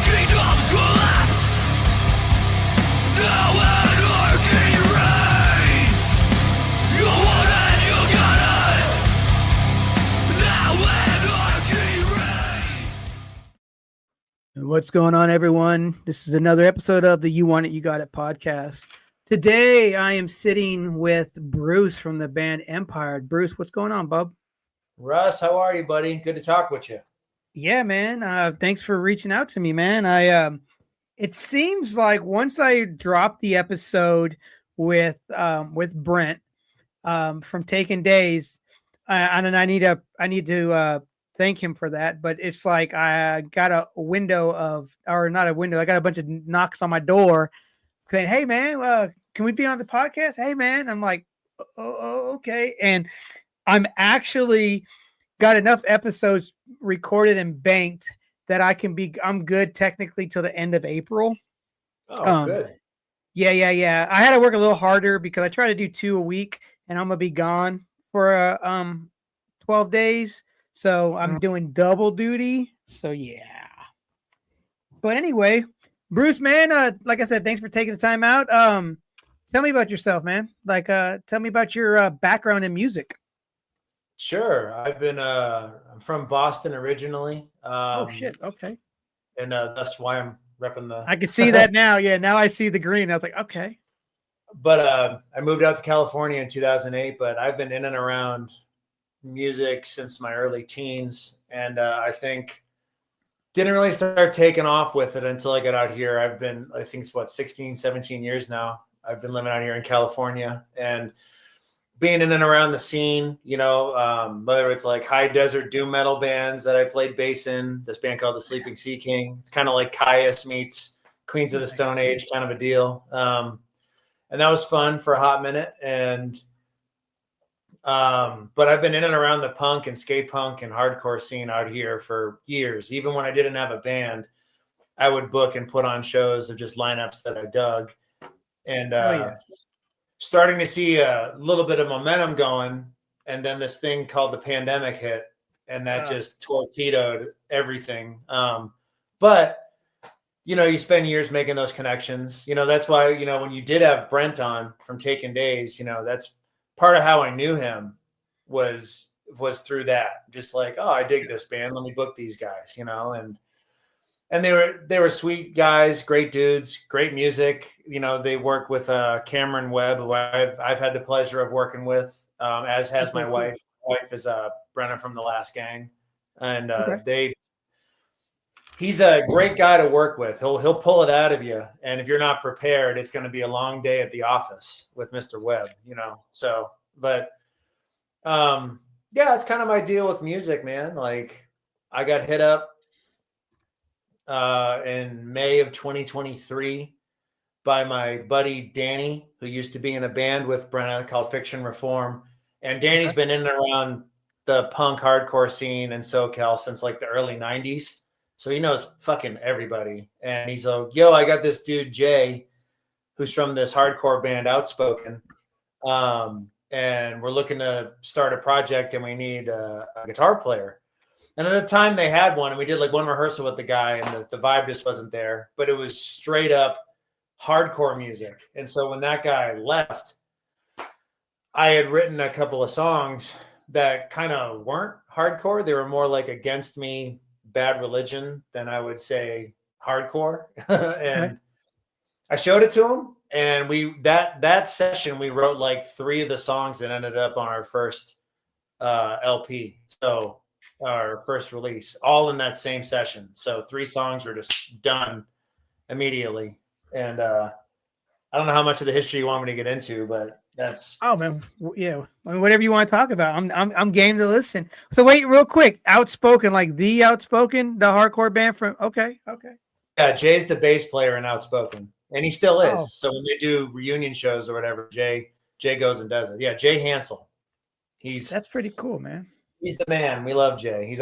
kingdoms collapse. Now anarchy reigns. You want it, you got it. Now anarchy reigns. What's going on, everyone? This is another episode of the You Want It, You Got It podcast. Today, I am sitting with Bruce from the band Empire. Bruce, what's going on, bub? Russ, how are you, buddy? Good to talk with you. Yeah, man. Thanks for reaching out to me, man. It seems like once I dropped the episode with Brent from Taken Days, and I need to thank him for that. But it's like I got a window of, or not a window. I got a bunch of knocks on my door saying, "Hey, man, can we be on the podcast?" Hey, man. I'm like, okay. And I'm actually got enough episodes recorded and banked that I'm good technically till the end of April. Oh, good. Yeah. I had to work a little harder because I try to do 2 a week and I'm going to be gone for 12 days. So I'm doing double duty. So yeah. But anyway, Bruce, man, like I said, thanks for taking the time out. Tell me about yourself, man. Like, tell me about your background in music. Sure. I'm from Boston originally. Oh shit. Okay. And that's why I'm repping the. I can see that now. Yeah. Now I see the green. I was like, okay. But I moved out to California in 2008, but I've been in and around music since my early teens. And I think didn't really start taking off with it until I got out here. I think it's 16, 17 years now. I've been living out here in California and being in and around the scene, whether it's like high desert doom metal bands that I played bass in, this band called the Sleeping Sea King. It's kind of like Caius meets Queens of the Stone Age kind of a deal. And that was fun for a hot minute. And, but I've been in and around the punk and skate punk and hardcore scene out here for years. Even when I didn't have a band, I would book and put on shows of just lineups that I dug. And starting to see a little bit of momentum going. And then this thing called the pandemic hit, and that just torpedoed everything. But, you spend years making those connections. That's why, when you did have Brent on from Taken Days, that's part of how I knew him was through that. Just like, oh, I dig this band. Let me book these guys, and they were sweet guys, great dudes, great music. They work with Cameron Webb, who I've had the pleasure of working with, as has my wife. My wife is Brenna from The Last Gang, and he's a great guy to work with. He'll pull it out of you, and if you're not prepared, it's going to be a long day at the office with Mr. Webb. So, but it's kind of my deal with music, man. Like, I got hit up in May of 2023 by my buddy Danny, who used to be in a band with Brenna called Fiction Reform. And Danny's been in and around the punk hardcore scene in SoCal since like the early 90s. So he knows fucking everybody. And he's like, yo, I got this dude, Jay, who's from this hardcore band Outspoken. And we're looking to start a project and we need a guitar player. And at the time they had one, and we did like one rehearsal with the guy, and the vibe just wasn't there, but it was straight up hardcore music. And so when that guy left, I had written a couple of songs that kind of weren't hardcore. They were more like Against Me, Bad Religion than I would say hardcore. And I showed it to him, and that session, we wrote like 3 of the songs that ended up on our first LP. So our first release, all in that same session. So 3 songs were just done immediately. And I don't know how much of the history you want me to get into, but that's man, yeah. I mean, whatever you want to talk about, I'm game to listen. So wait, real quick, Outspoken, like the Outspoken, the hardcore band from. Okay. Yeah, Jay's the bass player in Outspoken, and he still is. Oh. So when they do reunion shows or whatever, Jay goes and does it. Yeah, Jay Hansel. That's pretty cool, man. He's the man. We love Jay. He's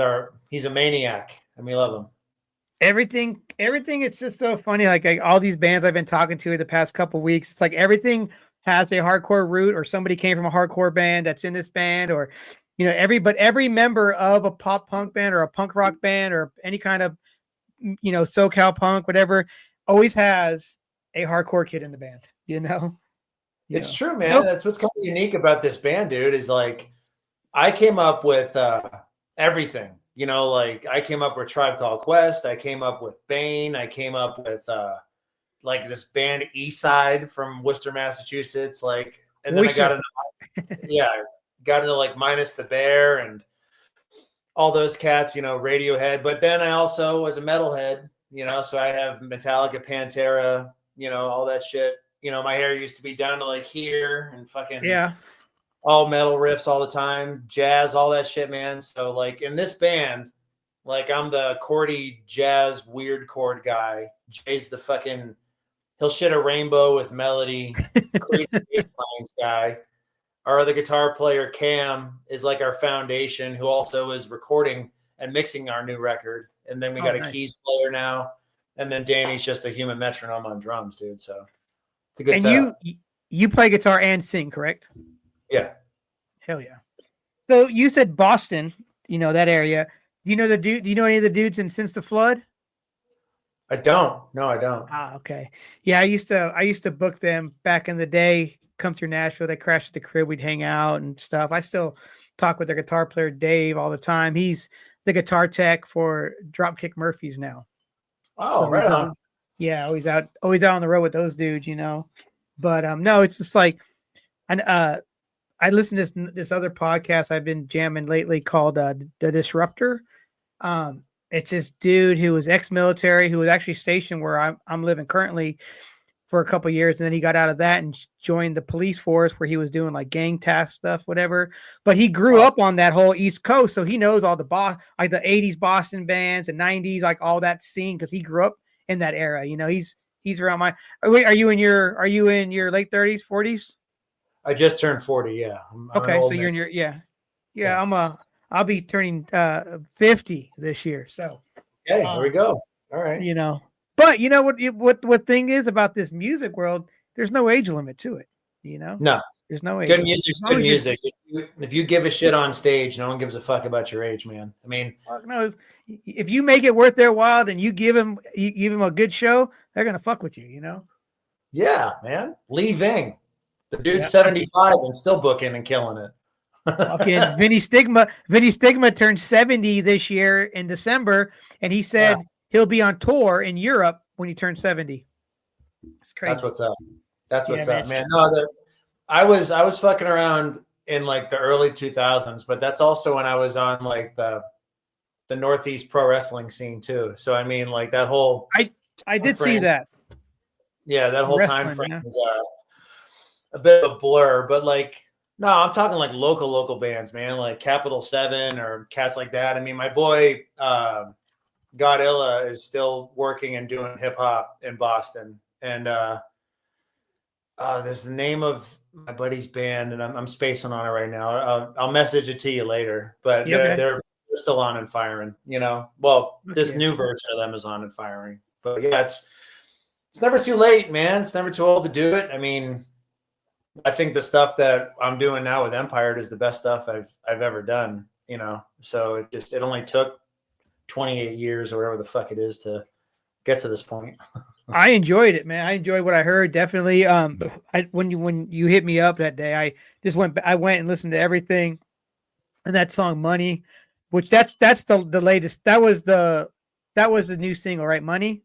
a maniac, and we love him. Everything. It's just so funny. Like all these bands I've been talking to the past couple of weeks, it's like everything has a hardcore root, or somebody came from a hardcore band that's in this band, or every member of a pop punk band or a punk rock band or any kind of SoCal punk, whatever, always has a hardcore kid in the band, It's true, man. So, That's what's kind of unique about this band, dude, is like I came up with everything. Like I came up with Tribe Called Quest. I came up with Bane. I came up with like this band Eastside from Worcester, Massachusetts. Like, and then I got into like Minus the Bear and all those cats, Radiohead. But then I also was a metalhead, so I have Metallica, Pantera, all that shit. My hair used to be down to like here and fucking all metal riffs all the time, jazz, all that shit, man. So like in this band, like I'm the chordy jazz weird chord guy. Jay's the fucking he'll shit a rainbow with melody, crazy bass lines guy. Our other guitar player, Cam, is like our foundation, who also is recording and mixing our new record. And then we got a keys player now. And then Danny's just a human metronome on drums, dude. So it's a good setup. You play guitar and sing, correct? Yeah. Hell yeah. So you said Boston, that area. Do you know any of the dudes in Since the Flood? I don't. No, I don't. Ah, okay. Yeah, I used to book them back in the day. Come through Nashville, they crashed at the crib. We'd hang out and stuff. I still talk with their guitar player Dave all the time. He's the guitar tech for Dropkick Murphys now. Oh, right on. Yeah, always out on the road with those dudes, But no, it's just like, and I listened to this other podcast I've been jamming lately called The Disruptor. It's this dude who was ex-military who was actually stationed where I'm living currently for a couple of years, and then he got out of that and joined the police force where he was doing like gang task stuff, whatever. But he grew up on that whole East Coast, so he knows all the like the '80s Boston bands and '90s, like all that scene, because he grew up in that era. He's around my. Wait, are you in your late 30s, 40s? I just turned 40. Yeah. I'm okay, so you're in your I'll be turning 50 this year. So okay, there we go. All right. But what thing is about this music world? There's no age limit to it. No, there's no age. Good music's good music. If you give a shit on stage, no one gives a fuck about your age, man. I mean, no. If you make it worth their while and you give them a good show, they're gonna fuck with you. Yeah, man. Lee Ving, the dude's 75 and still booking and killing it. Fucking Vinny Stigma turned 70 this year in December, and he said he'll be on tour in Europe when he turns 70. It's crazy. That's what's up. That's what's up, man. No, I was fucking around in like the early 2000s, but that's also when I was on like the Northeast pro wrestling scene too. So I mean, like that whole I did see that. Yeah, that whole time frame was a bit of a blur, but like. No, I'm talking like local bands, man, like Capital 7 or cats like that. I mean, my boy Godilla is still working and doing hip hop in Boston. And there's the name of my buddy's band, and I'm spacing on it right now. I'll message it to you later. But they're still on and firing, Well, this new version of them is on and firing. But yeah, it's never too late, man. It's never too old to do it. I mean, I think the stuff that I'm doing now with Empire is the best stuff I've ever done, So it only took 28 years or whatever the fuck it is to get to this point. I enjoyed it, man. I enjoyed what I heard. Definitely. When you hit me up that day, I went and listened to everything, and that song "Money," which that's the latest. That was the new single, right? "Money."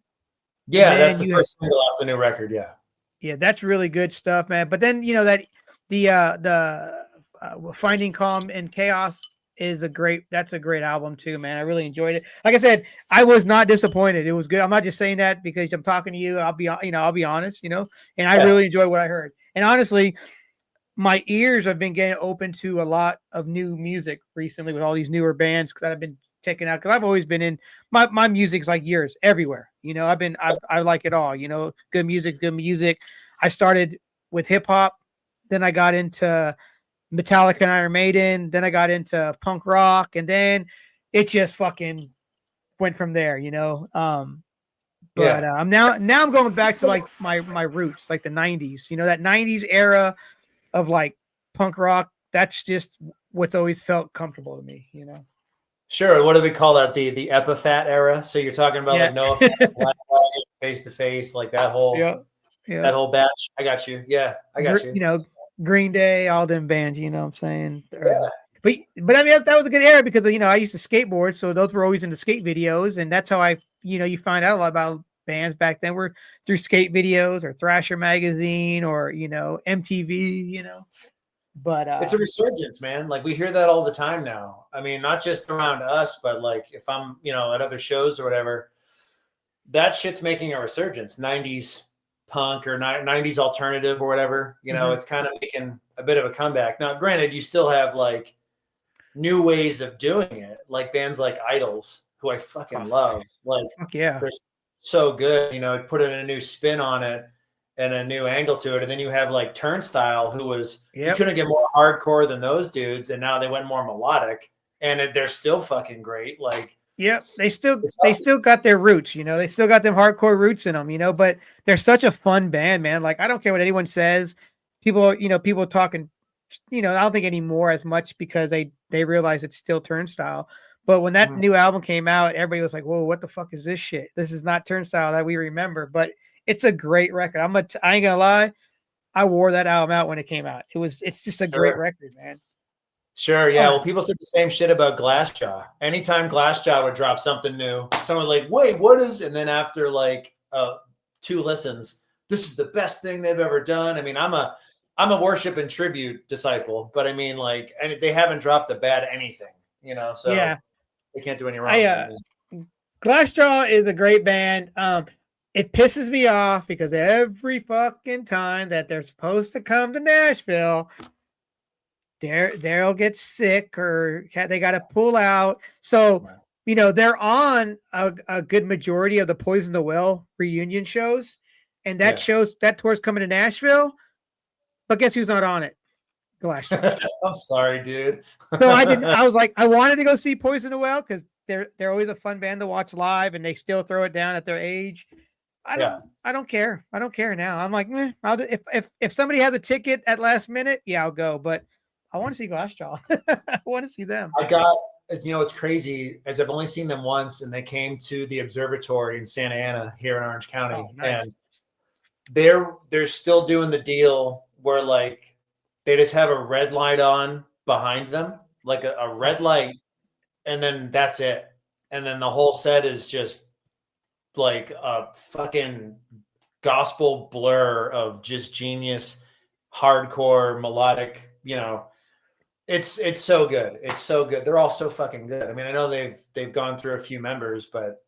Yeah, that's the first single off the new record. Yeah. Yeah, that's really good stuff, man. But then that the Finding Calm in Chaos is a great album too, man. I really enjoyed it. Like I said, I was not disappointed. It was good. I'm not just saying that because I'm talking to you. I'll be honest, and I really enjoyed what I heard. And honestly, my ears have been getting open to a lot of new music recently with all these newer bands that I've been checking out, because I've always been in my music's like yours everywhere. I like it all. Good music. I started with hip hop, then I got into Metallica and Iron Maiden, then I got into punk rock, and then it just fucking went from there. I'm going back to like my roots, like the 90s. That 90s era of like punk rock. That's just what's always felt comfortable to me. Sure. What do we call that? The epiphat era. So you're talking about like no offense, Black Wagon, Face to Face, like that whole yeah. batch. I got you. Yeah, I got you. You know, Green Day, all them bands. You know what I'm saying? Yeah. But I mean that was a good era because you know I used to skateboard, so those were always in the skate videos, and that's how you find out a lot about bands back then were through skate videos or Thrasher magazine or MTV. But It's a resurgence, man. Like we hear that all the time now. I mean, not just around us, but like if I'm, at other shows or whatever, that shit's making a resurgence. 90s punk or 90s alternative or whatever, it's kind of making a bit of a comeback. Now, granted, you still have like new ways of doing it, like bands like Idols, who I fucking love. Like, fuck yeah, they're so good, put in a new spin on it and a new angle to it. And then you have like Turnstile, who was, you couldn't get more hardcore than those dudes. And now they went more melodic and they're still fucking great. Like, they still got their roots, they still got them hardcore roots in them, but they're such a fun band, man. Like, I don't care what anyone says. People talking, I don't think anymore as much because they realize it's still Turnstile. But when that new album came out, everybody was like, whoa, what the fuck is this shit? This is not Turnstile that we remember, but it's a great record. I ain't gonna lie. I wore that album out when it came out. It's just a great record, man. Sure, yeah. Well, people said the same shit about Glassjaw. Anytime Glassjaw would drop something new, someone like, wait, what is? And then after like 2 listens, this is the best thing they've ever done. I mean, I'm a worship and tribute disciple, but I mean, like, and they haven't dropped a bad anything, So they can't do any wrong. Glassjaw is a great band. It pisses me off because every fucking time that they're supposed to come to Nashville, Daryl gets sick or they got to pull out. So, they're on a good majority of the Poison the Well reunion shows. And that tour's coming to Nashville. But guess who's not on it? Glassjaw. I'm sorry, dude. So I was like, I wanted to go see Poison the Well because they're always a fun band to watch live and they still throw it down at their age. I don't care. I don't care now. I'm like, if somebody has a ticket at last minute, I'll go. But I want to see Glassjaw. I want to see them. I got, it's crazy as I've only seen them once, and they came to the observatory in Santa Ana here in Orange County, and they're still doing the deal where like they just have a red light on behind them, like a red light, and then that's it, and then the whole set is just like a fucking gospel blur of just genius, hardcore, melodic, It's so good. It's so good. They're all so fucking good. I mean, I know they've gone through a few members, but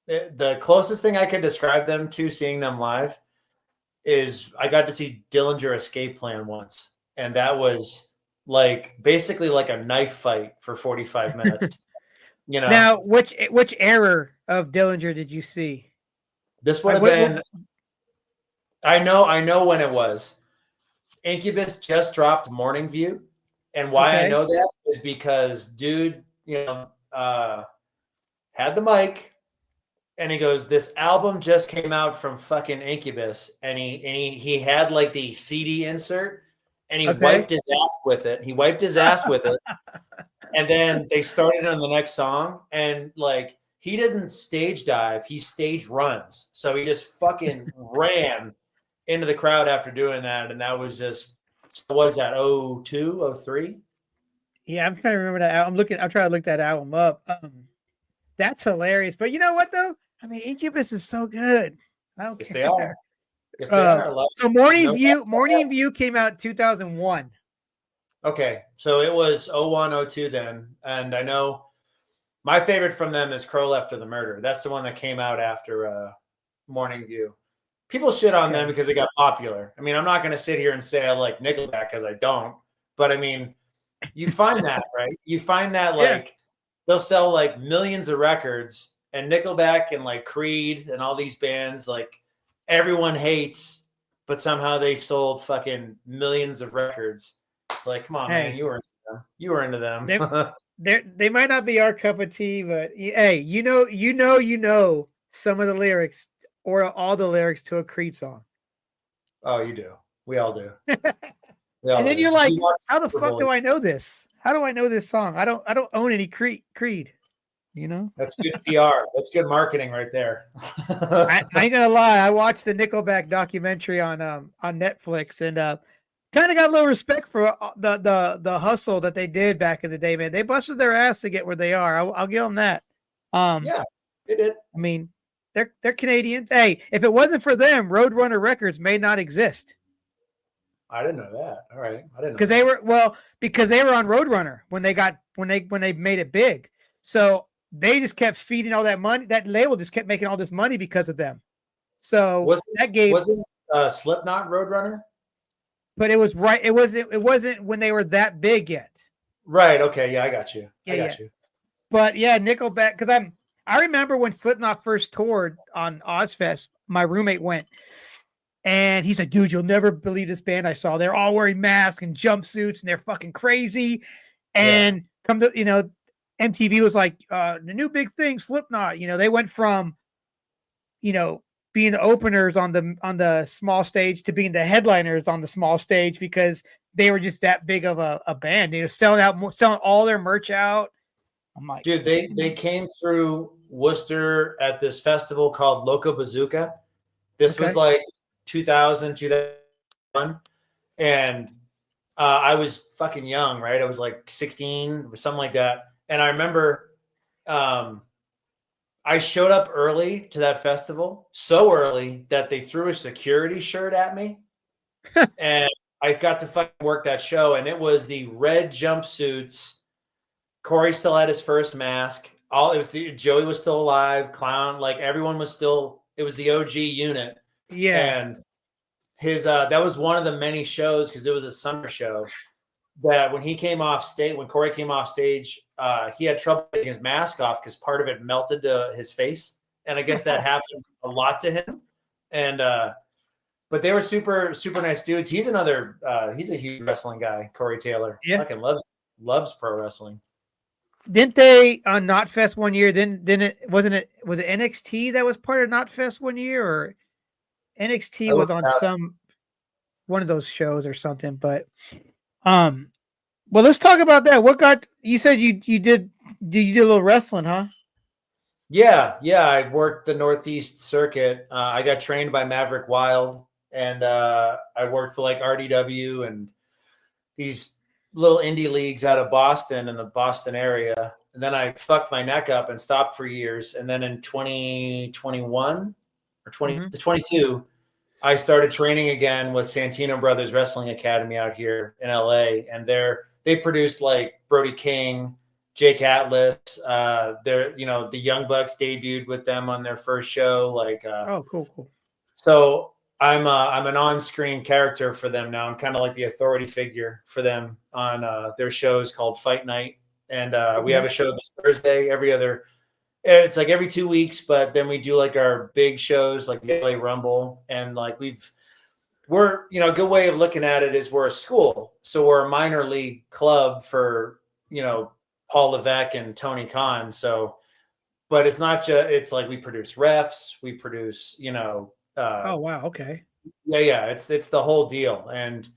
the closest thing I could describe them to seeing them live is I got to see Dillinger Escape Plan once, and that was like basically like a knife fight for 45 minutes. Now, which era of Dillinger did you see? This would have been. I know when it was. Incubus just dropped Morning View. And why I know that is because dude, had the mic and he goes, this album just came out from fucking Incubus. And he had like the CD insert and he wiped his ass with it. And then they started on the next song. And like, he didn't stage dive, he stage runs. So he just fucking ran into the crowd after doing that. And that was just, what is that, 02, 03? Yeah, I'm trying to remember that album. I'm trying to look that album up. That's hilarious. But you know what, though? I mean, Incubus is so good. I don't care. They are. Yes, they are. So Morning View came out 2001. Okay, so it was 01, 02 then. And I know my favorite from them is Crow Left of the Murder. That's the one that came out after Morning View. People shit on them because they got popular. I mean, I'm not going to sit here and say I like Nickelback because I don't. But I mean, you find that, right? You find that like they'll sell like millions of records, and Nickelback and like Creed and all these bands like everyone hates, but somehow they sold fucking millions of records. It's like, come on, man, you were into them. They might not be our cup of tea, but hey, you know some of the lyrics. Or all the lyrics to a Creed song. Oh, you do. We all do. And then you're like, how the fuck do I know this? how do I know this song? I don't own any Creed. You know, That's good PR. That's good marketing right there. I ain't gonna lie. I watched the Nickelback documentary on Netflix and kind of got a little respect for the hustle that they did back in the day. Man, they busted their ass to get where they are. I'll give them that. Yeah, they did. I mean, they're Canadians. Hey, if it wasn't for them, Roadrunner Records may not exist. I didn't know that. All right, I didn't know Because they were on Roadrunner when they made it big. So they just kept feeding all that money. That label just kept making all this money because of them. So wasn't Slipknot Roadrunner? But it was right. It wasn't when they were that big yet. Right. Okay. Yeah, I got you. Yeah, I got you. But yeah, Nickelback. Because I remember when Slipknot first toured on Ozfest. My roommate went, and he's like, "Dude, you'll never believe this band I saw. They're all wearing masks and jumpsuits, and they're fucking crazy." And come to MTV was like, the new big thing, Slipknot. They went from, being the openers on the small stage to being the headliners on the small stage because they were just that big of a band. Selling all their merch out. I'm like, dude, they came through Worcester at this festival called Loco Bazooka. This was like 2001, and I was fucking young, right? I was like 16 or something like that. And I remember I showed up early to that festival, so early that they threw a security shirt at me. And I got to fucking work that show. And it was the red jumpsuits. Corey still had his first mask. Joey was still alive. Clown, like everyone was still, it was the OG unit. Yeah. And his that was one of the many shows because it was a summer show. That when Corey came off stage, he had trouble getting his mask off because part of it melted to his face. And I guess that happened a lot to him. And, but they were super, super nice dudes. He's a huge wrestling guy, Corey Taylor. Yeah. Fucking loves pro wrestling. Didn't they on Knotfest one year? Was it NXT that was part of Knotfest one year, or NXT was on one of those shows or something? But well, let's talk about that. You said you did a little wrestling, huh? Yeah. I worked the Northeast circuit. I got trained by Maverick Wild, and I worked for like RDW and these little indie leagues out of Boston in the Boston area. And then I fucked my neck up and stopped for years. And then in 2021 or 22, I started training again with Santino Brothers Wrestling Academy out here in LA. And they produced like Brody King, Jake Atlas. The Young Bucks debuted with them on their first show. Cool. So I'm an on-screen character for them now. I'm kind of like the authority figure for them on their shows called Fight Night. And we have a show this Thursday it's like every 2 weeks, but then we do like our big shows like the LA Rumble. And like we're a good way of looking at it is we're a school. So we're a minor league club for, Paul Levesque and Tony Khan. So, but it's not just, it's like we produce refs, we produce, oh wow, okay. Yeah, it's the whole deal. And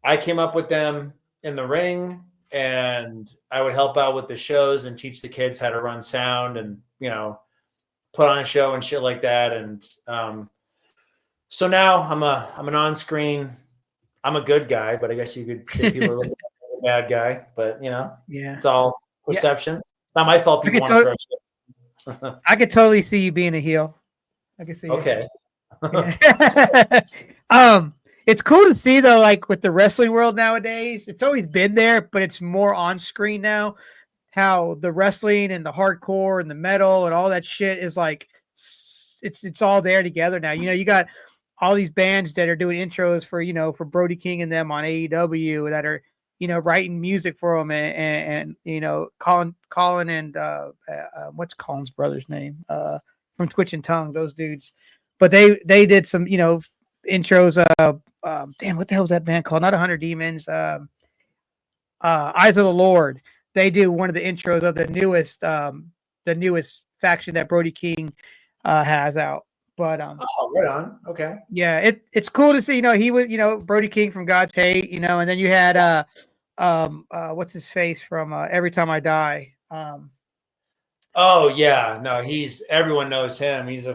I came up with them in the ring, and I would help out with the shows and teach the kids how to run sound and put on a show and shit like that. And so now I'm an on-screen. I'm a good guy, but I guess you could say people are looking at a bad guy. But it's all perception. Yeah. Not my fault. People want to throw shit. I could totally see you being a heel. I can see. Okay. It's cool to see though, like with the wrestling world nowadays, it's always been there, but it's more on screen now. How the wrestling and the hardcore and the metal and all that shit is like, it's all there together now. You got all these bands that are doing intros for Brody King and them on AEW that are writing music for them and Colin and what's Colin's brother's name from Twitch and Tongue, those dudes. But they did some, intros. Damn, what the hell was that band called? Not 100 Demons. Eyes of the Lord. They do one of the intros of the newest faction that Brody King has out. But right on. Okay. Yeah, it's cool to see. He was Brody King from God's Hate. And then you had what's his face from Every Time I Die. Oh yeah, no, everyone knows him. He's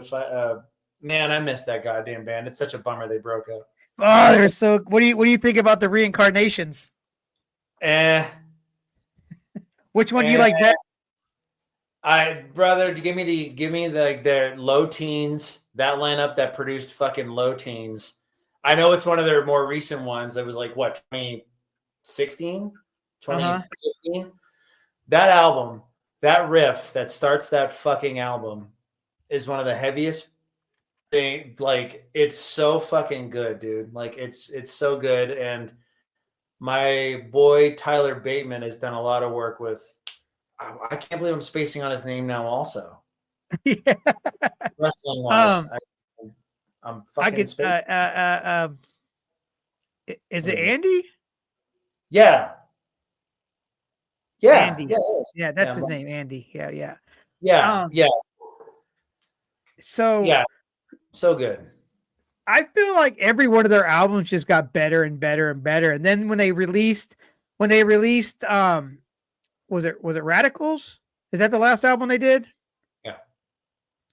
man. I miss that goddamn band. It's such a bummer they broke up. Oh, they're so. What do you think about the Reincarnations? Eh, Which one do you like better? brother, give me their Low Teens, that lineup that produced fucking Low Teens. I know it's one of their more recent ones. It was like what, 2016, 2015. That album, that riff that starts that fucking album is one of the heaviest thing. Like, it's so fucking good, dude. Like, it's so good. And my boy Tyler Bateman has done a lot of work with. I can't believe I'm spacing on his name now. Also, Yeah. wrestling wise, I'm I fucking could. spacing. Is it Andy? Yeah. Andy. Yeah, it is. Yeah, that's his name, Andy. Yeah. Yeah. So So good. I feel like every one of their albums just got better and better and better. And then when they released, was it Radicals? Is that the last album they did? Yeah.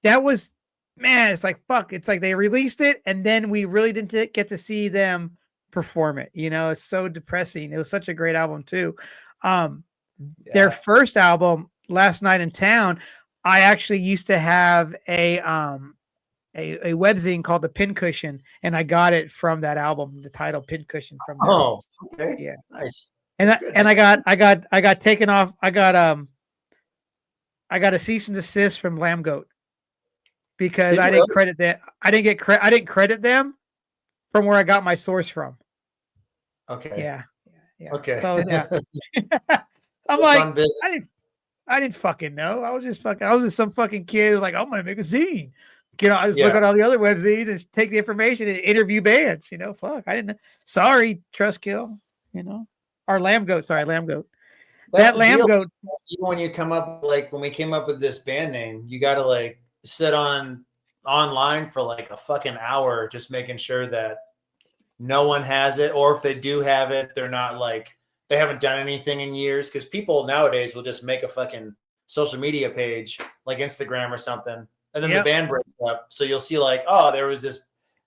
That was, man, it's like, fuck. It's like they released it and then we really didn't get to see them perform it. You know, it's so depressing. It was such a great album too. Their first album, Last Night in Town, I actually used to have a webzine called The Pincushion, and I got it from that album, the title Pincushion from there. Oh, okay. Yeah. Nice. And I got taken off. I got a cease and desist from Lamb Goat because I didn't credit that. I didn't credit them from where I got my source from. Okay. Yeah. Okay. So yeah. I'm like, I didn't fucking know. I was just some fucking kid who's like, I'm gonna make a zine. I just look at all the other web zines and take the information and interview bands. You know, fuck. I didn't know. Sorry, Trustkill. You know, or Lamb Goat. Sorry, Lamb Goat. That's that Lamb Goat. Even when you come up, like when we came up with this band name, you got to like sit online for like a fucking hour, just making sure that no one has it, or if they do have it, they're not like, they haven't done anything in years. Because people nowadays will just make a fucking social media page like Instagram or something, and then the band breaks up. So you'll see like, oh, there was this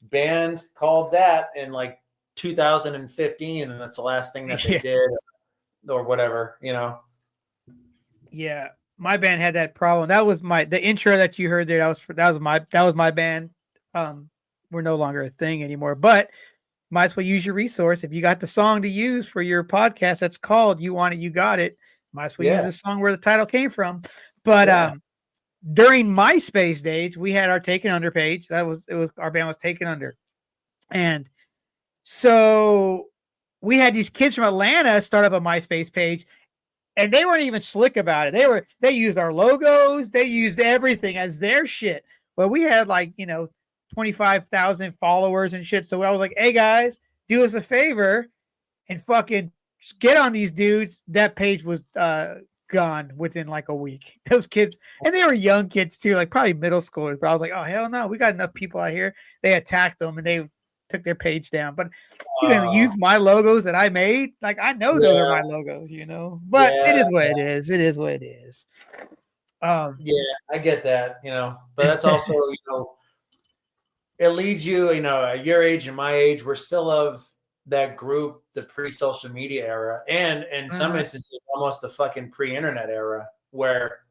band called that in like 2015, and that's the last thing that they did, or whatever, you know. Yeah, my band had that problem. That was the intro that you heard there. That was my band. We're no longer a thing anymore, but might as well use your resource. If you got the song to use for your podcast that's called You Want It, You Got It, might as well use the song where the title came from. But during MySpace days, we had our Taken Under page. Our band was Taken Under. And so we had these kids from Atlanta start up a MySpace page, and they weren't even slick about it. They used our logos, they used everything as their shit. But we had 25,000 followers and shit. So I was like, hey guys, do us a favor and fucking just get on these dudes. That page was gone within like a week. Those kids, and they were young kids too, like probably middle schoolers. But I was like, oh hell no, we got enough people out here. They attacked them and they took their page down. But you can use my logos that I made. Like, I know those are my logos, you know. But it is what it is. It is what it is. I get that, you know. But that's also, you know, it leads you, you know, at your age and my age, we're still of that group, the pre-social media era, and in some instances, almost the fucking pre-internet era, where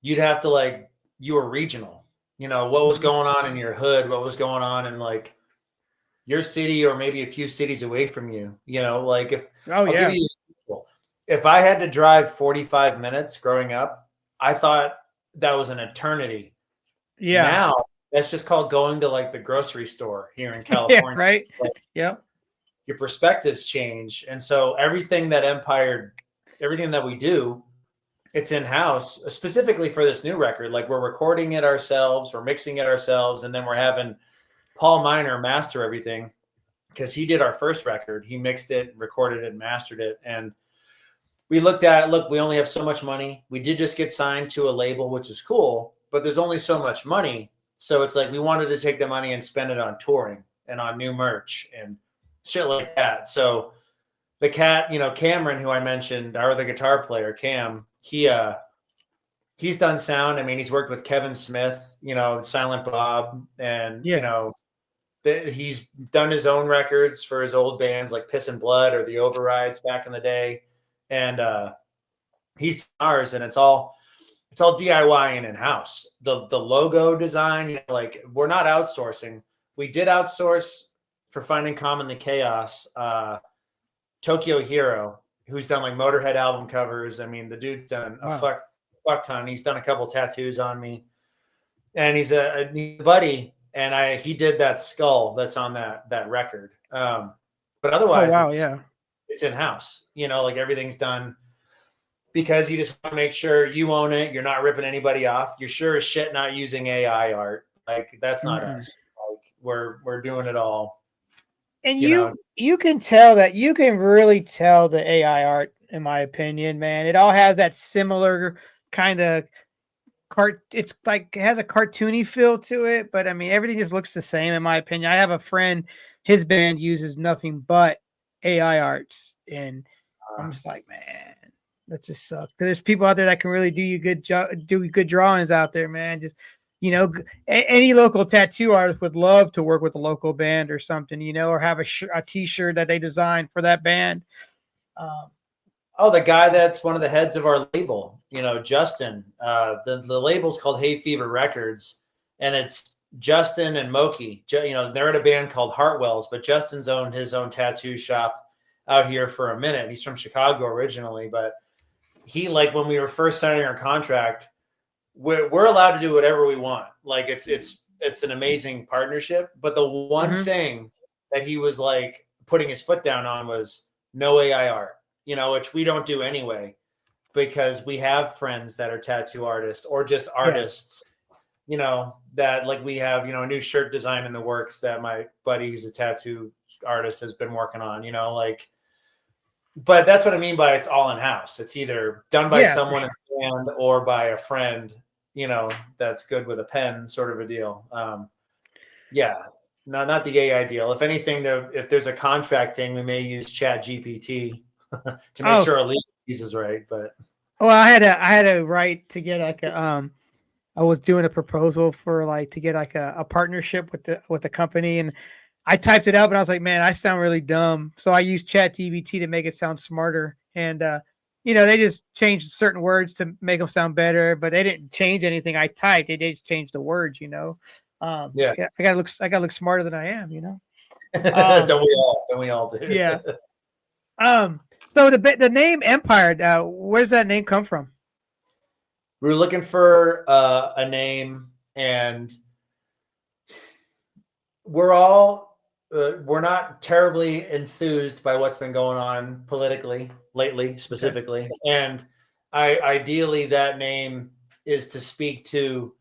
you'd have to you were regional. You know, what was going on in your hood, what was going on in like your city or maybe a few cities away from you. You know, like if if I had to drive 45 minutes growing up, I thought that was an eternity. Yeah. Now that's just called going to like the grocery store here in California. Yeah, right. Your perspectives change. And so everything that we do, it's in-house, specifically for this new record. Like, we're recording it ourselves, we're mixing it ourselves, and then we're having Paul Miner master everything, because he did our first record. He mixed it, recorded it, mastered it. And we looked at, we only have so much money. We did just get signed to a label, which is cool, but there's only so much money. So it's like we wanted to take the money and spend it on touring and on new merch and shit like that. So the cat, Cameron, who I mentioned, our other guitar player, Cam, he's done sound. I mean, he's worked with Kevin Smith, Silent Bob, and Yeah. he's done his own records for his old bands like Piss and Blood or the Overrides back in the day, and he's ours, and it's all DIY and in house. The logo design, like we're not outsourcing. We did outsource for Finding Calm in the Chaos. Tokyo Hero, who's done like Motorhead album covers. I mean, the dude's done a fuck ton. He's done a couple tattoos on me, and he's a buddy. And he did that skull that's on that record. But otherwise, it's in house. Like everything's done because you just want to make sure you own it. You're not ripping anybody off. You're sure as shit not using AI art. Like that's not us. Like we're doing it all. And you can tell that you can really tell the AI art, in my opinion, man. It all has that similar kind of it's like it has a cartoony feel to it, but I mean everything just looks the same, in my opinion. I have a friend, his band uses nothing but AI arts, and I'm just like, man, that just sucks. There's people out there that can really do good drawings out there, man. Just any local tattoo artist would love to work with a local band or something, or have a t-shirt that they designed for that band. The guy that's one of the heads of our label, Justin. The label's called Hay Fever Records, and it's Justin and Moki. They're in a band called Hartwells, but Justin's owned his own tattoo shop out here for a minute. He's from Chicago originally, but he, like, when we were first signing our contract, we're allowed to do whatever we want. Like it's an amazing partnership. But the one thing that he was like putting his foot down on was no AI art, which we don't do anyway, because we have friends that are tattoo artists or just artists, that like we have, a new shirt design in the works that my buddy who's a tattoo artist has been working on, but that's what I mean by it's all in house. It's either done by someone in the band or by a friend, that's good with a pen, sort of a deal. Not the AI deal. If anything, if there's a contract thing, we may use Chat GPT to make sure our legal piece is right. But I had a right to get like I was doing a proposal for like to get like a partnership with the company, and I typed it up and I was like, man, I sound really dumb. So I used ChatGPT to make it sound smarter. And, they just changed certain words to make them sound better, but they didn't change anything I typed. They just changed the words, I gotta look smarter than I am, Don't we all do? Yeah. So the name Empire, where's that name come from? We were looking for a name, and we're not terribly enthused by what's been going on politically lately, specifically. Okay. And ideally that name is to speak to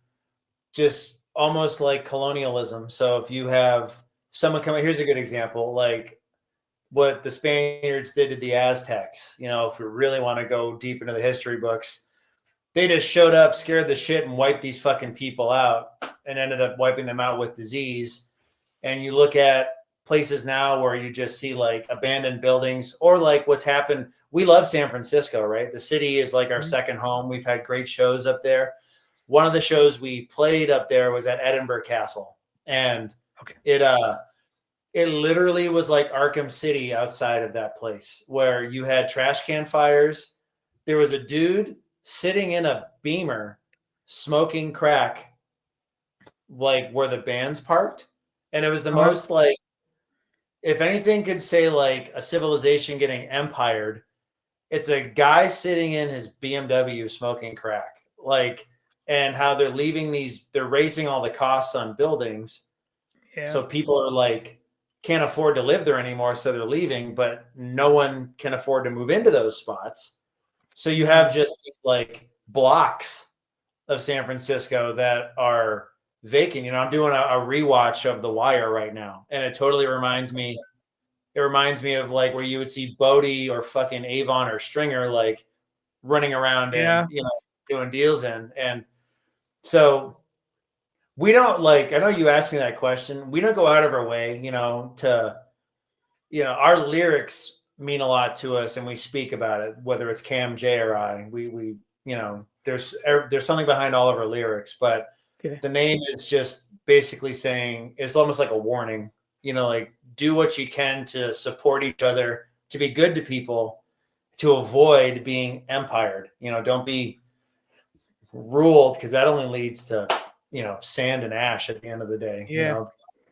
just almost like colonialism. So if you have someone come, here's a good example, like what the Spaniards did to the Aztecs, if we really want to go deep into the history books, they just showed up, scared the shit, and wiped these fucking people out, and ended up wiping them out with disease. And you look at places now where you just see like abandoned buildings, or like what's happened. We love San Francisco, right? The city is like our second home. We've had great shows up there. One of the shows we played up there was at Edinburgh Castle. And it literally was like Arkham City outside of that place, where you had trash can fires. There was a dude sitting in a Beamer smoking crack, like where the band's parked. And it was the most like, if anything could say like a civilization getting empired, it's a guy sitting in his BMW smoking crack. Like, and how they're they're raising all the costs on buildings. Yeah. So people are like, can't afford to live there anymore. So they're leaving, but no one can afford to move into those spots. So you have just like blocks of San Francisco that are vacant. I'm doing a rewatch of The Wire right now, and it totally reminds me of like where you would see Bodie or fucking Avon or Stringer like running around and doing deals in. And so we don't like, I know you asked me that question. We don't go out of our way, to, our lyrics mean a lot to us, and we speak about it, whether it's Cam, Jay, or I. We there's something behind all of our lyrics, but Okay. the name is just basically saying, it's almost like a warning. Like, do what you can to support each other, to be good to people, to avoid being empired. Don't be ruled, because that only leads to sand and ash at the end of the day. Yeah.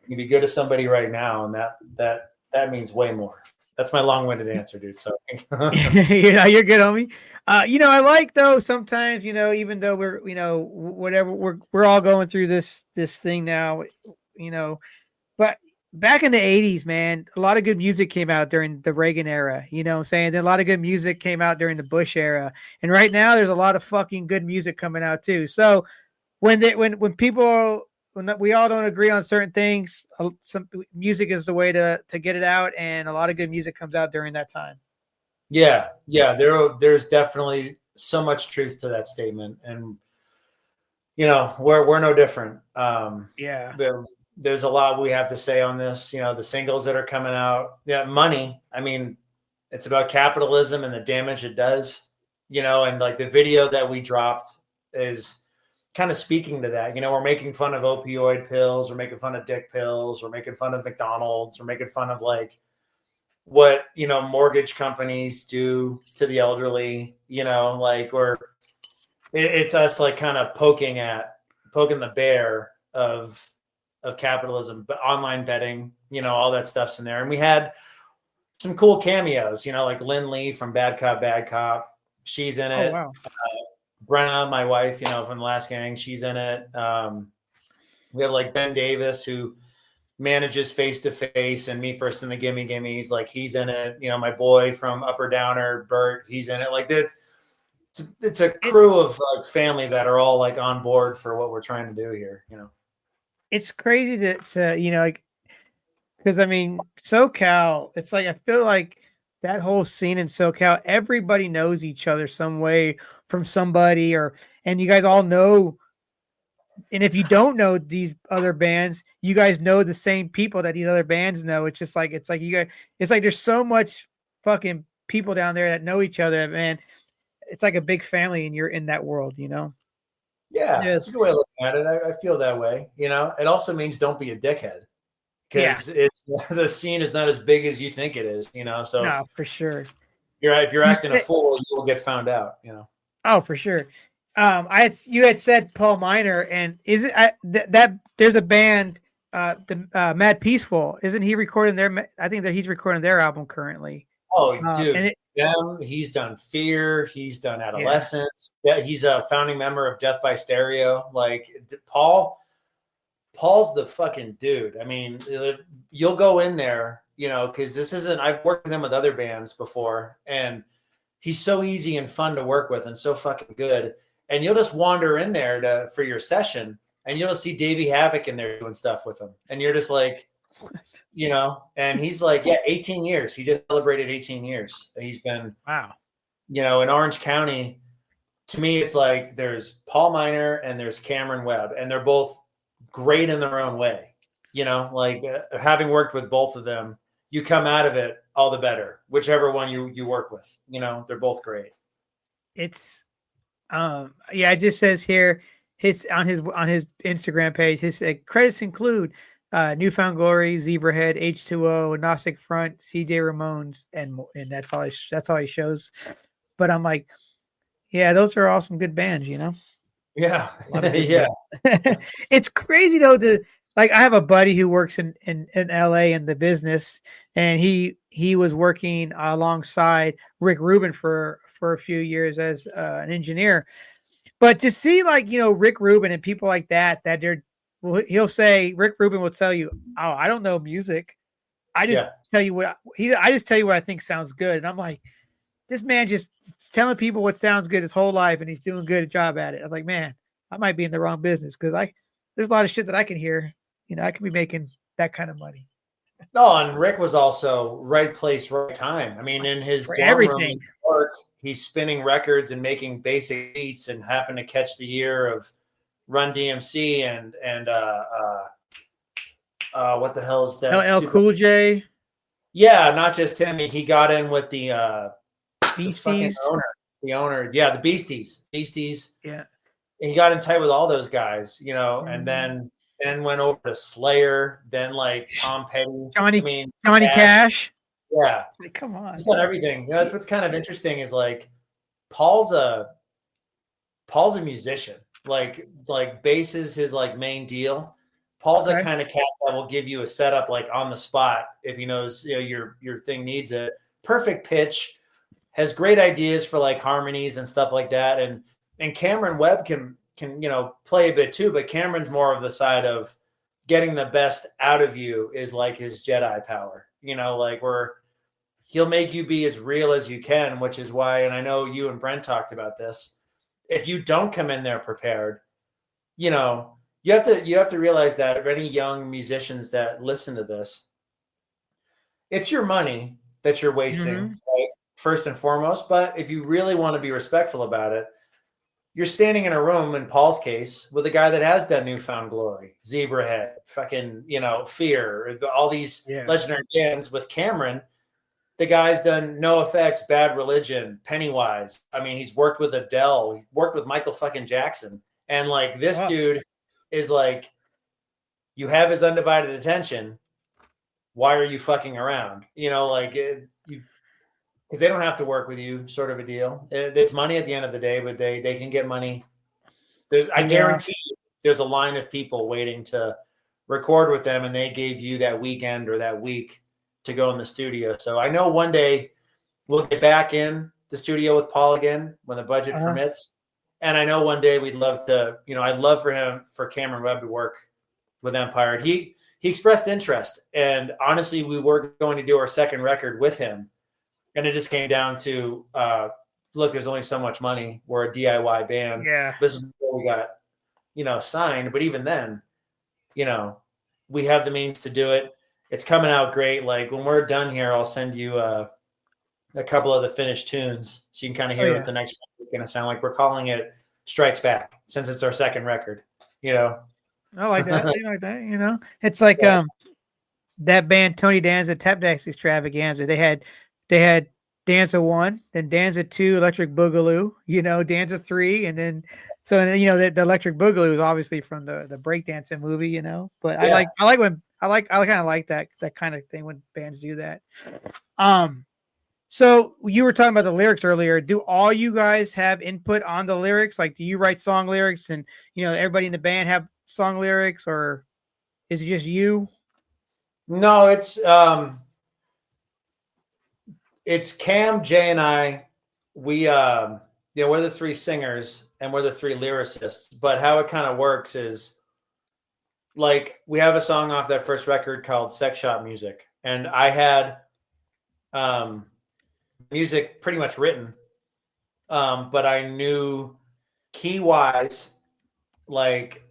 You be good to somebody right now, and that means way more. That's my long-winded answer, dude. So You're good, homie. I like, though, sometimes, even though we're, whatever, we're all going through this thing now, but back in the 80s, man, a lot of good music came out during the Reagan era, you know what I'm saying? Then a lot of good music came out during the Bush era. And right now there's a lot of fucking good music coming out too. So when people, when we all don't agree on certain things, some music is the way to get it out, and a lot of good music comes out during that time. yeah, there's definitely so much truth to that statement, and we're no different. Yeah. There's a lot we have to say on this. The singles that are coming out, money. I mean, it's about capitalism and the damage it does. And like the video that we dropped is kind of speaking to that. We're making fun of opioid pills, we're making fun of dick pills, we're making fun of McDonald's, we're making fun of like what mortgage companies do to the elderly. Like it's us like kind of poking the bear of capitalism, but online betting, all that stuff's in there. And we had some cool cameos, like Lynn Lee from Bad Cop, Bad Cop. She's in it. Oh, wow. Brenna, my wife, from The Last Gang, she's in it. We have like Ben Davis, who manages Face to Face and Me First in the Gimme Gimmes. Like, he's in it. My boy from Upper Downer, Bert, he's in it. Like, it's a crew of like family that are all like on board for what we're trying to do here. It's crazy to like, because I mean, SoCal, it's like, I feel like that whole scene in SoCal, everybody knows each other some way from somebody, and you guys all know. And if you don't know these other bands, you guys know the same people that these other bands know. It's just like, it's like there's so much fucking people down there that know each other, man. It's like a big family, and you're in that world, Yeah, Yes. that's the way I look at it. I feel that way. It also means don't be a dickhead, because it's the scene is not as big as you think it is. So No, for sure. if you're acting a fool, you will get found out. Oh, for sure. You had said Paul Miner, and is it that there's a band, the Mad Peaceful? Isn't he recording their? I think that he's recording their album currently. Oh, dude, and he's done Fear, he's done Adolescence. Yeah, he's a founding member of Death by Stereo. Like, Paul's the fucking dude. I mean, you'll go in there, because this isn't. I've worked with him with other bands before, and he's so easy and fun to work with, and so fucking good. And you'll just wander in there for your session, and you'll just see Davey Havoc in there doing stuff with him, and you're just like, and he's like, 18 years. He just celebrated 18 years. He's been, wow. in Orange County. To me, it's like there's Paul Miner and there's Cameron Webb, and they're both great in their own way. Like, having worked with both of them, you come out of it all the better, whichever one you work with. They're both great. It's it just says here on his Instagram page, his credits include Newfound Glory, Zebrahead, H2O, Agnostic Front, CJ Ramones, and that's all he shows. But I'm like, yeah, those are all some good bands, Yeah. Yeah. It's crazy though. I have a buddy who works in LA in the business, and he was working alongside Rick Rubin for a few years as an engineer. But to see Rick Rubin and people like that he'll say, Rick Rubin will tell you, oh, I don't know music. I just tell you what I think sounds good. And I'm like, this man just telling people what sounds good his whole life, and he's doing a good job at it. I'm like, man, I might be in the wrong business, because there's a lot of shit that I can hear. I could be making that kind of money. No, and Rick was also right place, right time. I mean, in his dorm room in New York, he's spinning records and making basic beats, and happened to catch the year of Run DMC and what the hell is that? LL Cool J. Yeah, not just him. He got in with the fucking Beasties. owner. The owner. Yeah, the Beasties. Yeah. And he got in tight with all those guys, you know, and Mhm. then went over to Slayer, then like Tom Petty. I Johnny mean, Johnny Cash. yeah, Like, come on. he's done everything. You know, that's what's kind of interesting is like Paul's a Paul's a musician. Like bass is his like main deal. Paul's the Okay. kind of cat that will give you a setup like on the spot if he knows your thing needs it. Perfect pitch, has great ideas for like harmonies and stuff like that. And Cameron Webb can play a bit too, but Cameron's more of the side of getting the best out of you is like his Jedi power. Like where he'll make you be as real as you can, which is why, and I know you and Brent talked about this. If you don't come in there prepared, you have to realize that of any young musicians that listen to this, it's your money that you're wasting, Mhm. right? First and foremost. But if you really want to be respectful about it, you're standing in a room, in Paul's case, with a guy that has done Newfound Glory, Zebrahead, fucking, Fear, all these Yeah. legendary bands. With Cameron, the guy's done No Effects, Bad Religion, Pennywise. I mean, he's worked with Adele, he worked with Michael fucking Jackson. And like this Wow. dude is like, you have his undivided attention. Why are you fucking around? Because they don't have to work with you, sort of a deal. It's money at the end of the day, but they can get money. I Yeah. guarantee you, there's a line of people waiting to record with them, and they gave you that weekend or that week to go in the studio. So I know one day we'll get back in the studio with Paul again when the budget Uh-huh. permits. And I know one day we'd love to, I'd love for Cameron Webb to work with Empire. He expressed interest, and honestly, we were going to do our second record with him. And it just came down to, look, there's only so much money. We're a DIY band. Yeah. This is before we got, signed. But even then, we have the means to do it. It's coming out great. Like when we're done here, I'll send you a couple of the finished tunes so you can kind of Oh hear yeah. what the next one is going to sound like. We're calling it Strikes Back since it's our second record. I like that. I like that. It's like Yeah. that band Tony Danza Tap Dance Extravaganza. They had Danza 1, then Danza 2, Electric Boogaloo, Danza 3, and then the Electric Boogaloo is obviously from the breakdancing movie, But I Yeah. kind of like that kind of thing when bands do that. So you were talking about the lyrics earlier. Do all you guys have input on the lyrics? Like, do you write song lyrics and everybody in the band have song lyrics, or is it just you? No, it's Cam, Jay, and I. We we're the three singers and we're the three lyricists. But how it kind of works is like we have a song off that first record called Sex Shop Music, and I had music pretty much written, but I knew key wise, like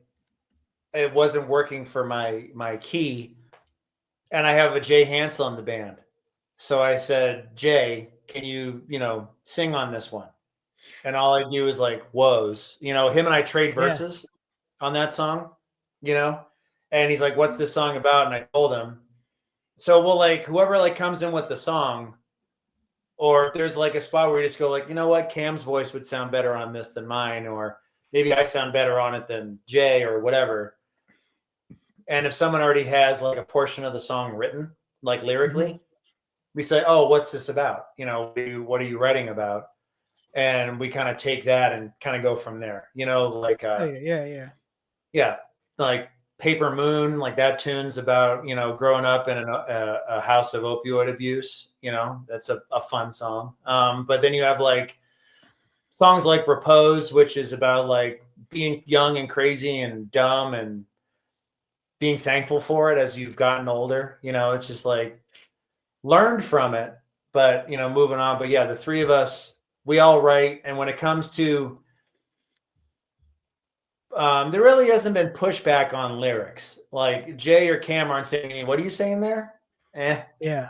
it wasn't working for my key, and I have a Jay Hansel in the band, so I said, Jay, can you sing on this one? And all I do is like woes, him and I trade Yeah. verses on that song, and he's like, what's this song about? And I told him. So we'll like whoever like comes in with the song, or if there's like a spot where you just go like, you know what, Cam's voice would sound better on this than mine, or maybe I sound better on it than Jay or whatever. And if someone already has like a portion of the song written, like lyrically, we say, oh, what's this about? What are you writing about? And we kind of take that and kind of go from there, like, Oh, yeah. yeah, like Paper Moon, like that tune's about, growing up in a house of opioid abuse, that's a fun song. But then you have like songs like Repose, which is about like being young and crazy and dumb and being thankful for it as you've gotten older. It's just like learned from it, but, moving on. But yeah, the three of us, we all write. And when it comes to, there really hasn't been pushback on lyrics. Like Jay or Cam aren't saying, what are you saying there? Yeah.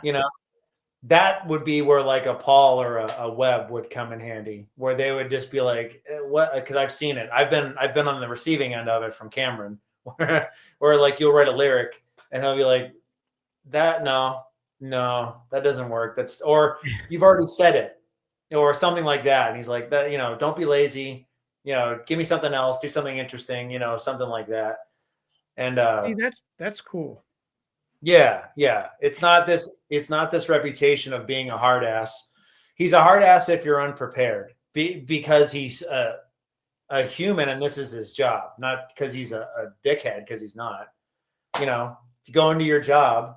That would be where like a Paul or a Webb would come in handy, where they would just be like, what? Because I've seen it. I've been on the receiving end of it from Cameron, where like you'll write a lyric and he'll be like, that no, no, that doesn't work. Or you've already said it or something like that. And he's like, that, don't be lazy, give me something else, do something interesting, something like that. And See, that's cool. yeah. It's not this reputation of being a hard ass. He's a hard ass if you're unprepared because he's a human and this is his job, not because he's a dickhead, because he's not. If you go into your job,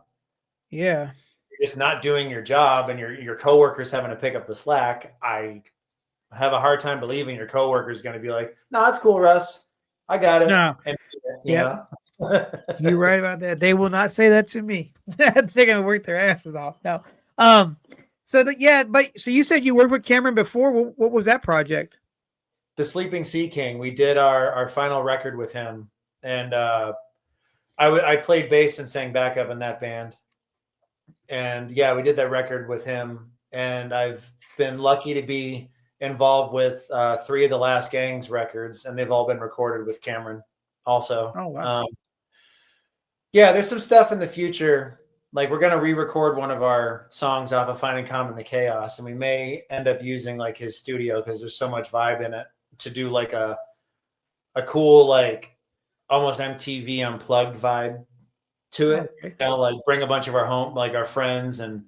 Yeah. you're just not doing your job and your coworkers having to pick up the slack. I have a hard time believing your coworker is going to be like, no, it's cool, Russ. I got it. No. And, Yep. You're right about that. They will not say that to me. They're going to work their asses off. No. So you said you worked with Cameron before. What was that project? The Sleeping Sea King. We did our final record with him. And I played bass and sang backup in that band. And yeah, we did that record with him. And I've been lucky to be involved with 3 of the Last Gang's records, and they've all been recorded with Cameron also. Oh, wow. Yeah, there's some stuff in the future. Like we're going to re-record one of our songs off of Finding Calm in the Chaos, and we may end up using like his studio because there's so much vibe in it to do like a cool, like almost MTV Unplugged vibe to it. Okay. Like bring a bunch of our friends and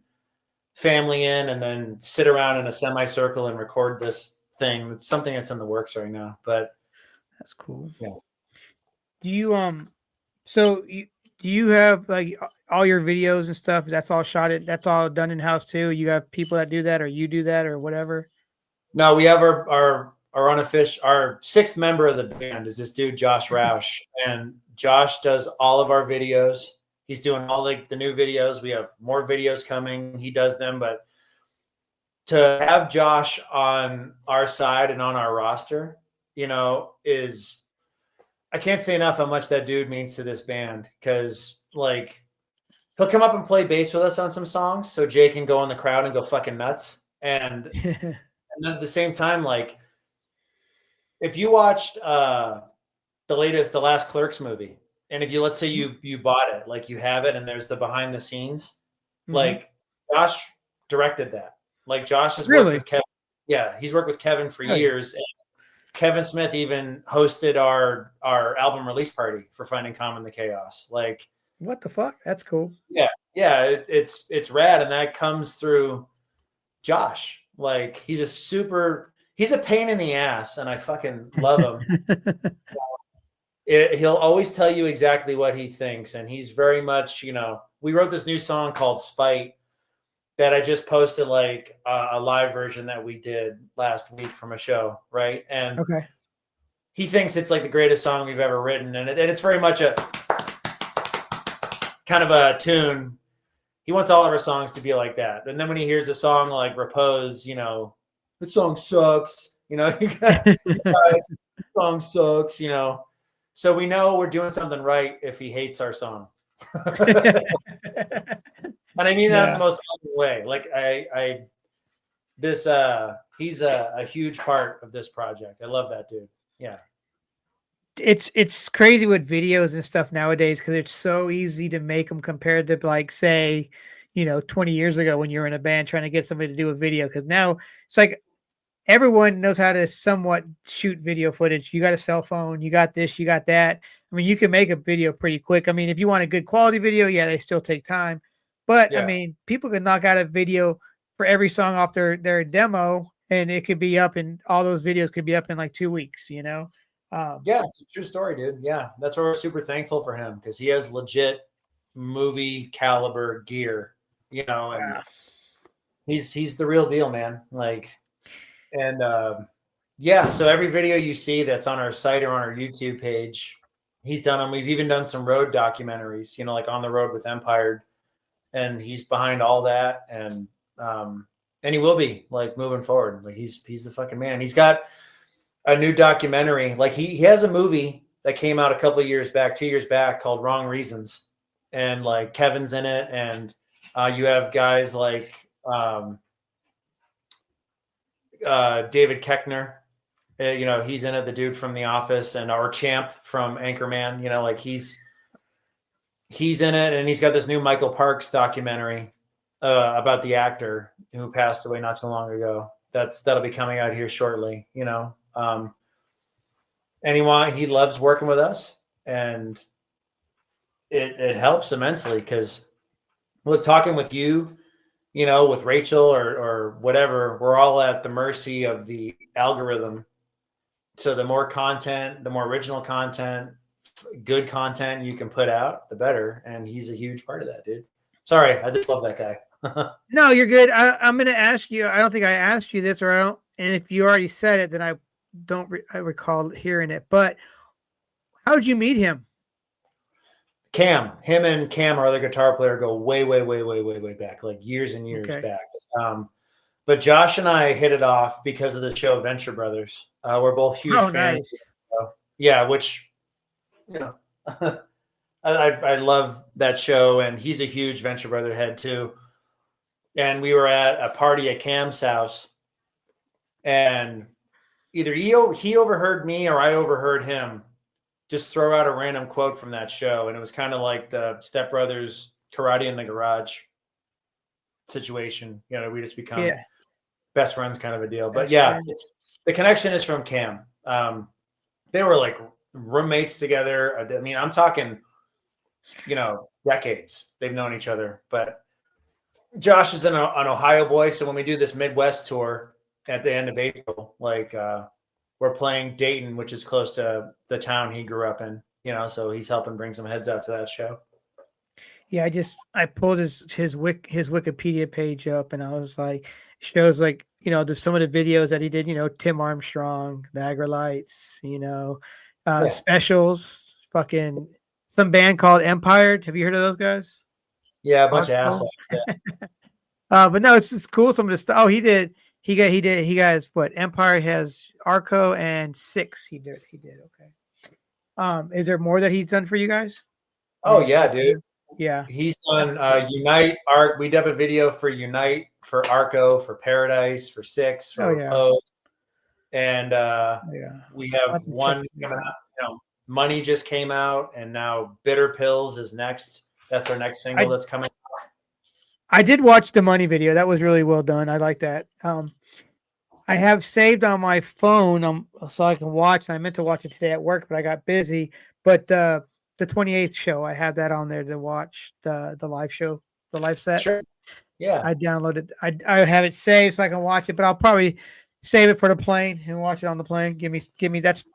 family in, and then sit around in a semicircle and record this thing. It's something that's in the works right now, but That's cool. Yeah. Do you do you have like all your videos and stuff? That's all that's all done in house too. You have people that do that, or you do that, or whatever. No, we have our unofficial, our 6th member of the band is this dude, Josh Roush. And Josh does all of our videos. He's doing all like the new videos. We have more videos coming. He does them, but to have Josh on our side and on our roster, is, I can't say enough how much that dude means to this band, because like he'll come up and play bass with us on some songs so Jay can go in the crowd and go fucking nuts. And at the same time, like if you watched the last Clerks movie, and if let's say you bought it, like you have it and there's the behind the scenes, like Josh directed that. Like Josh has worked with Kevin. Yeah, he's worked with Kevin for years. And Kevin Smith even hosted our album release party for Finding Calm in the Chaos. Like, what the fuck? That's cool. Yeah, it's rad, and that comes through Josh. Like he's a pain in the ass, and I fucking love him. He'll always tell you exactly what he thinks, and he's very much, we wrote this new song called Spite that I just posted, like a live version that we did last week from a show, right? And he thinks it's like the greatest song we've ever written, and it's very much a kind of a tune. He wants all of our songs to be like that. And then when he hears a song like Repose, the song sucks, the song sucks, So we know we're doing something right if he hates our song. And I mean that in the most loving way. Like he's a huge part of this project. I love that dude. Yeah. It's crazy with videos and stuff nowadays because it's so easy to make them compared to like, say, 20 years ago when you were in a band trying to get somebody to do a video. Because now it's like everyone knows how to somewhat shoot video footage. You got a cell phone, you got this, you got that. I mean, you can make a video pretty quick. I mean, if you want a good quality video, they still take time. But I mean, people can knock out a video for every song off their demo, and it could be up, and all those videos could be up in like 2 weeks, Yeah, it's a true story, dude. Yeah, that's why we're super thankful for him, because he has legit movie caliber gear, and he's the real deal, man. Like, and so every video you see that's on our site or on our YouTube page, he's done them. We've even done some road documentaries, like On the Road with Empire, and he's behind all that, and he will be, like, moving forward. Like he's the fucking man. He's got a new documentary. Like he has a movie that came out 2 years back called Wrong Reasons, and like Kevin's in it, and you have guys like David Koechner, he's in it, the dude from The Office, and our Champ from Anchorman, like he's in it, and he's got this new Michael Parks documentary about the actor who passed away not too long ago. That'll be coming out here shortly. And he loves working with us, and it helps immensely because talking with you, with Rachel or whatever, we're all at the mercy of the algorithm. So the more content, the more original content, good content you can put out, the better. And he's a huge part of that, dude. Sorry, I just love that guy. No, you're good. I'm going to ask you. I don't think I asked you this, or I don't. And if you already said it, then I don't. I recall hearing it. But how did you meet him? Him and Cam, our other guitar player, go way, way, way, way, way, way back, like years and years back. But Josh and I hit it off because of the show Venture Brothers. We're both huge fans. Nice. Yeah, which I love that show, and he's a huge Venture Brother head too. And we were at a party at Cam's house, and either he overheard me or I overheard him just throw out a random quote from that show. And it was kind of like the Step Brothers Karate in the Garage situation. We just become best friends kind of a deal. But the connection is from Cam. They were like roommates together. I mean, I'm talking, decades they've known each other. But Josh is an Ohio boy. So when we do this Midwest tour at the end of April, we're playing Dayton, which is close to the town he grew up in, so he's helping bring some heads out to that show. Yeah, I pulled his Wikipedia page up, and I was like, shows there's some of the videos that he did, Tim Armstrong, Niagara Lights, Specials, fucking some band called Empire. Have you heard of those guys? Yeah, a bunch of assholes. Yeah. But no, it's just cool. Some of the stuff. Oh, he did. He guys. What Empire has Arco and Six. He did. Okay. Is there more that he's done for you guys? Oh yeah, dude. Yeah. He's done Unite Arc. We did a video for Unite, for Arco, for Paradise, for Six, for Pose. And we have one coming out. Money just came out, and now Bitter Pills is next. That's our next single that's coming out. I did watch the Money video. That was really well done. I like that. I have saved on my phone so I can watch. I meant to watch it today at work, but I got busy. But the 28th show, I have that on there to watch the live show, the live set. Sure. Yeah. I downloaded. I have it saved so I can watch it, but I'll probably save it for the plane and watch it on the plane. Give me that's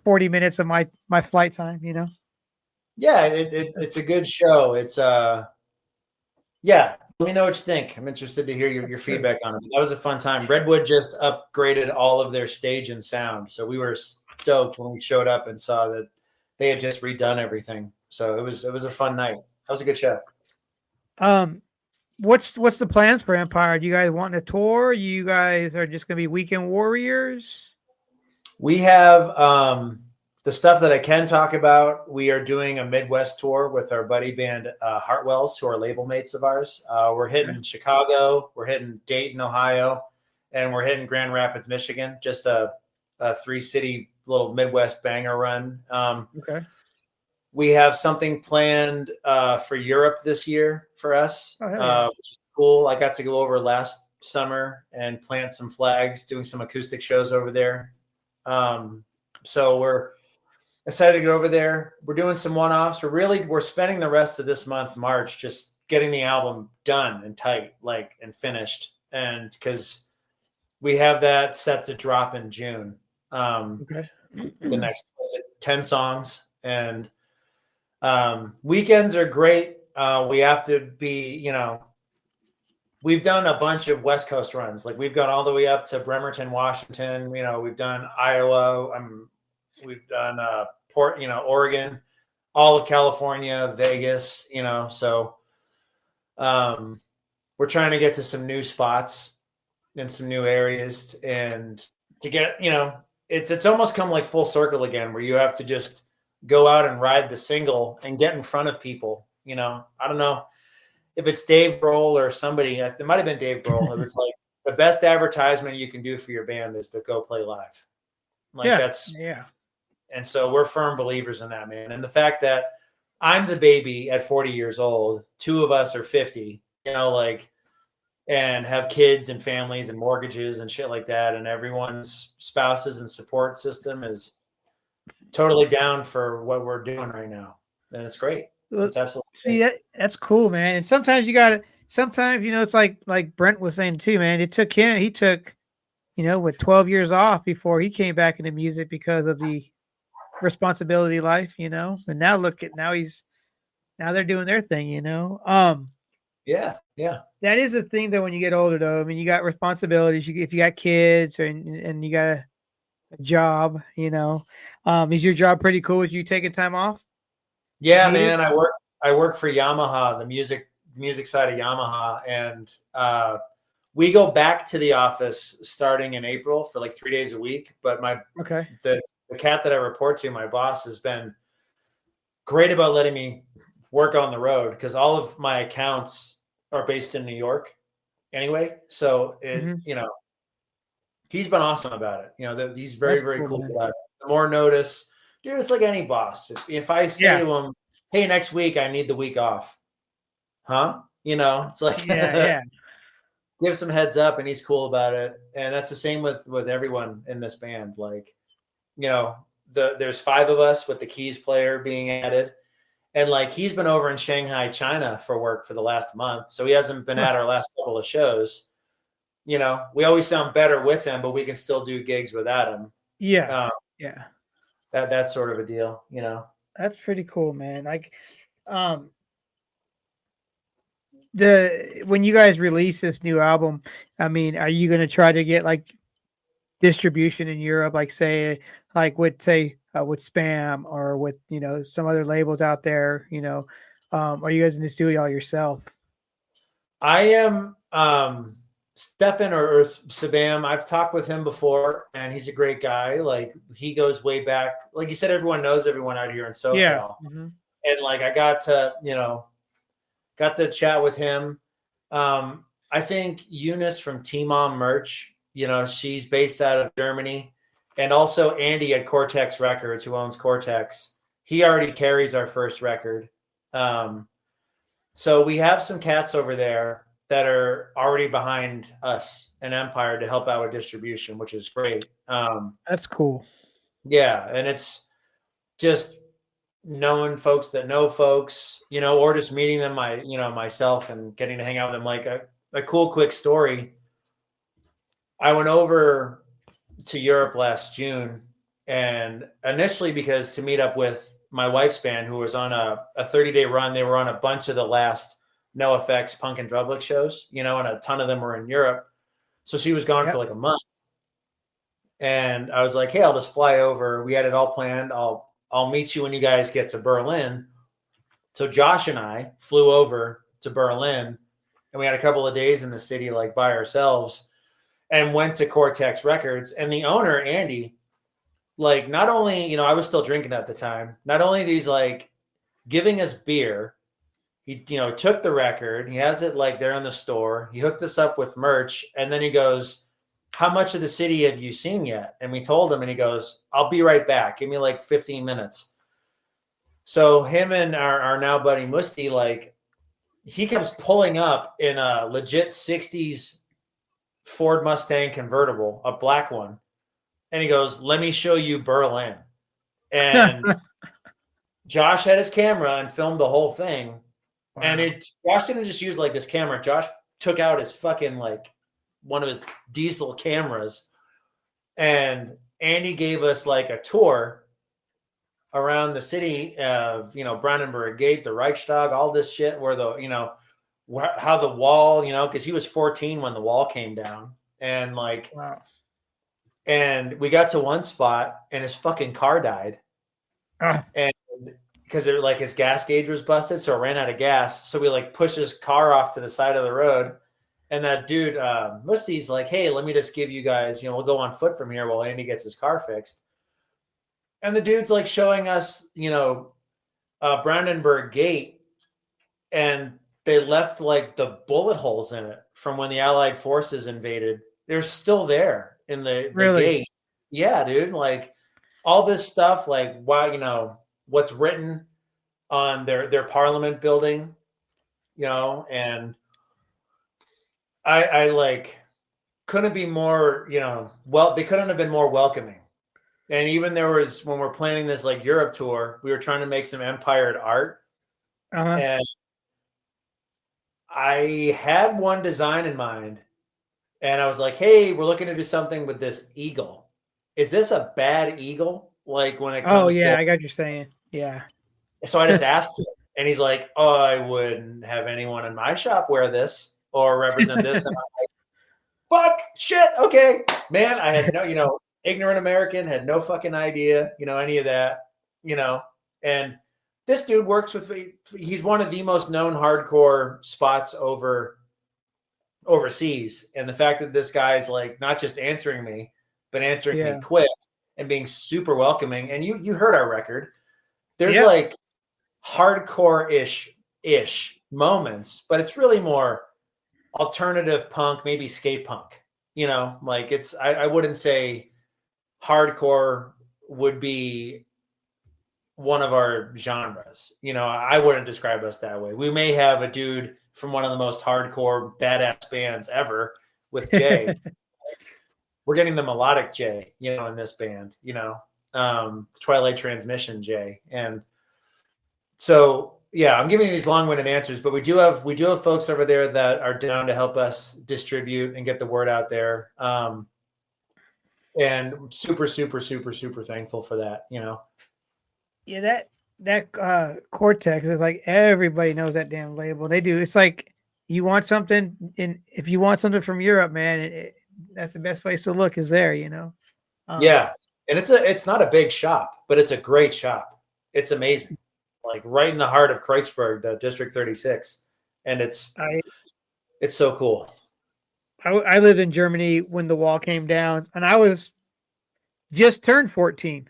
40 minutes of my flight time, Yeah, it's a good show. It's let me know what you think. I'm interested to hear your feedback on it. That was a fun time. Redwood just upgraded all of their stage and sound, so we were stoked when we showed up and saw that they had just redone everything. So it was a fun night. That was a good show. What's the plans for Empire? Do you guys want a tour? You guys are just gonna be weekend warriors? We have the stuff that I can talk about. We are doing a Midwest tour with our buddy band Hartwells, who are label mates of ours. We're hitting Chicago, we're hitting Dayton, Ohio, and we're hitting Grand Rapids, Michigan. Just a 3-city little Midwest banger run. Okay. We have something planned for Europe this year for us, which is cool. I got to go over last summer and plant some flags, doing some acoustic shows over there. So we're excited to go over there. We're doing some one-offs. We're spending the rest of this month, March, just getting the album done and tight, and finished. And because we have that set to drop in June. The next 10 songs, and weekends are great. We have to be, we've done a bunch of West Coast runs. We've gone all the way up to Bremerton, Washington. We've done Iowa. We've done Oregon, all of California, Vegas. So we're trying to get to some new spots in some new areas, and to get, it's almost come like full circle again, where you have to just go out and ride the single and get in front of people. I don't know if it's Dave Grohl or somebody. It might have been Dave Grohl. It was the best advertisement you can do for your band is to go play live. And so we're firm believers in that, man. And the fact that I'm the baby at 40 years old, two of us are 50, you know, like, and have kids and families and mortgages and shit like that. And everyone's spouses and support system is totally down for what we're doing right now. And it's great. It's absolutely See, great. that's cool, man. And sometimes you got to, sometimes, it's like Brent was saying too, man. It took him, he took, with 12 years off before he came back into music because of the responsibility life, and now look at, now they're doing their thing, Yeah. Yeah. That is a thing though when you get older though. I mean, you got responsibilities. If you got kids and you got a job, is your job pretty cool with you taking time off? Yeah, Needed? man. I work for Yamaha, the music side of Yamaha. And we go back to the office starting in April for like 3 days a week. But Okay. the cat that I report to, my boss, has been great about letting me work on the road because all of my accounts are based in New York anyway. So he's been awesome about it. He's very, That's very cool, cool man. about it. The more notice, dude, it's like any boss. If I say to him, hey, next week I need the week off. Huh? It's like Yeah. give some heads up, and he's cool about it. And that's the same with everyone in this band. Like, there's 5 of us with the keys player being added. And like he's been over in Shanghai, China for work for the last month. So he hasn't been at our last couple of shows. We always sound better with him, but we can still do gigs without him. Yeah. That sort of a deal, That's pretty cool, man. Like, when you guys release this new album, I mean, are you going to try to get like distribution in Europe, like with Spam or with, some other labels out there, are you guys going to do it all yourself? I am, Stefan or Sabam. I've talked with him before and he's a great guy. Like he goes way back. Like you said, everyone knows everyone out here in SoCal. Yeah. Mm-hmm. And like, I got to chat with him. I think Eunice from T-Mom merch, she's based out of Germany. And also Andy at Cortex Records, who owns Cortex. He already carries our first record. So we have some cats over there that are already behind us and Empire to help out with distribution, which is great. That's cool. Yeah. And it's just knowing folks that know folks, or just meeting them, myself and getting to hang out with them. Like a cool, quick story. I went over to Europe last June, and initially because to meet up with my wife's band, who was on a 30-day run. They were on a bunch of the last NoFX Punk and Drublic shows, and a ton of them were in Europe. So she was gone for like a month. And I was like, hey, I'll just fly over. We had it all planned. I'll meet you when you guys get to Berlin. So Josh and I flew over to Berlin, and we had a couple of days in the city, like by ourselves, and went to Cortex Records. And the owner, Andy, like not only, I was still drinking at the time, not only did he's like giving us beer, he, took the record, he has it like there in the store. He hooked us up with merch. And then he goes, how much of the city have you seen yet? And we told him, and he goes, I'll be right back. Give me like 15 minutes. So him and our now buddy Musti, like he comes pulling up in a legit 60s Ford Mustang convertible, a black one. And he goes, let me show you Berlin. And Josh had his camera and filmed the whole thing. Wow. And Josh didn't just use like this camera. Josh took out his fucking like one of his diesel cameras, and Andy gave us like a tour around the city of, Brandenburg Gate, the Reichstag, all this shit where how the wall, cause he was 14 when the wall came down, and like, wow. And we got to one spot and his fucking car died. And because like his gas gauge was busted, so it ran out of gas. So we like pushed his car off to the side of the road. And that dude, Musti's like, hey, let me just give you guys, we'll go on foot from here while Andy gets his car fixed. And the dude's like showing us, Brandenburg Gate, and they left like the bullet holes in it from when the Allied forces invaded. They're still there in the gate. Yeah, dude. Like all this stuff, like what's written on their parliament building, and I like couldn't be more, they couldn't have been more welcoming. And even there was, when we're planning this like Europe tour, we were trying to make some empired art. Uh-huh. And I had one design in mind. And I was like, hey, we're looking to do something with this eagle. Is this a bad eagle? Like when it Oh comes yeah, to. I got what you're saying. Yeah. So I just asked him, and he's like, oh, I wouldn't have anyone in my shop wear this or represent this. And I'm like, fuck, shit, okay. Man, I had no, ignorant American, had no fucking idea, any of that, and this dude works with me. He's one of the most known hardcore spots overseas. And the fact that this guy's like not just answering me, but answering me quick and being super welcoming. And you heard our record. There's like hardcore-ish moments, but it's really more alternative punk, maybe skate punk. Like it's I wouldn't say hardcore would be one of our genres. I wouldn't describe us that way. We may have a dude from one of the most hardcore badass bands ever with Jay. We're getting the melodic Jay, in this band, Twilight Transmission Jay. And so, yeah, I'm giving you these long-winded answers, but we do have folks over there that are down to help us distribute and get the word out there. And super, super, super, super thankful for that, Yeah, that Cortex is like everybody knows that damn label. They do. It's like you want something, and if you want something from Europe, man, that's the best place to look. Is there, Yeah, and it's not a big shop, but it's a great shop. It's amazing, like right in the heart of Kreuzberg, the District 36, and it's so cool. I lived in Germany when the wall came down, and I was just turned 14.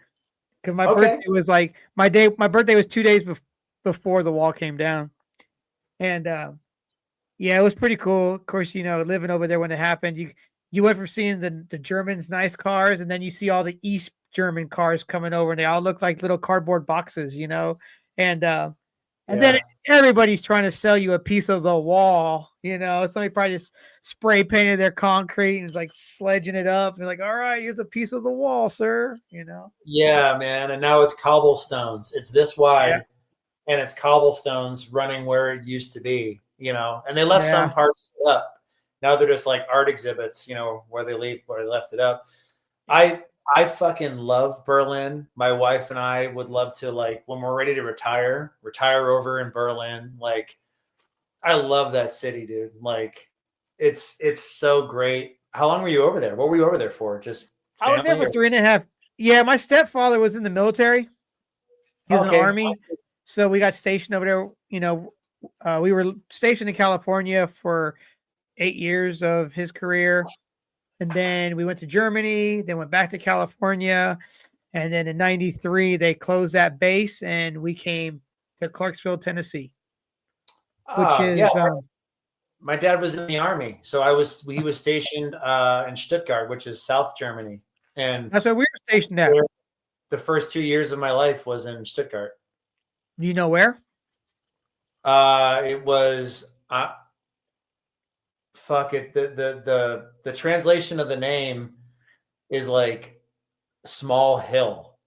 Because my birthday was like my birthday was 2 days before the wall came down. And yeah, it was pretty cool. Of course, living over there when it happened, you went from seeing the Germans' nice cars, and then you see all the East German cars coming over, and they all look like little cardboard boxes, and then everybody's trying to sell you a piece of the wall, Somebody probably just spray painted their concrete and is like sledging it up. And they're like, all right, here's a piece of the wall, sir. Yeah, man. And now it's cobblestones. It's this wide, and it's cobblestones running where it used to be, And they left some parts up. Now they're just like art exhibits, where they left it up. I fucking love Berlin. My wife and I would love to, like, when we're ready to retire over in Berlin. Like, I love that city, dude. Like, it's so great. How long were you over there? What were you over there for? Just I was there for 3.5. Yeah, my stepfather was in the military. He was in the Army. So we got stationed over there. We were stationed in California for 8 years of his career. And then we went to Germany, then went back to California. And then in 93, they closed that base and we came to Clarksville, Tennessee, which is, my dad was in the Army. So he was stationed in Stuttgart, which is South Germany. And that's where we were stationed at. The first 2 years of my life was in Stuttgart. Do you know where? It was, fuck it. The translation of the name is like small hill,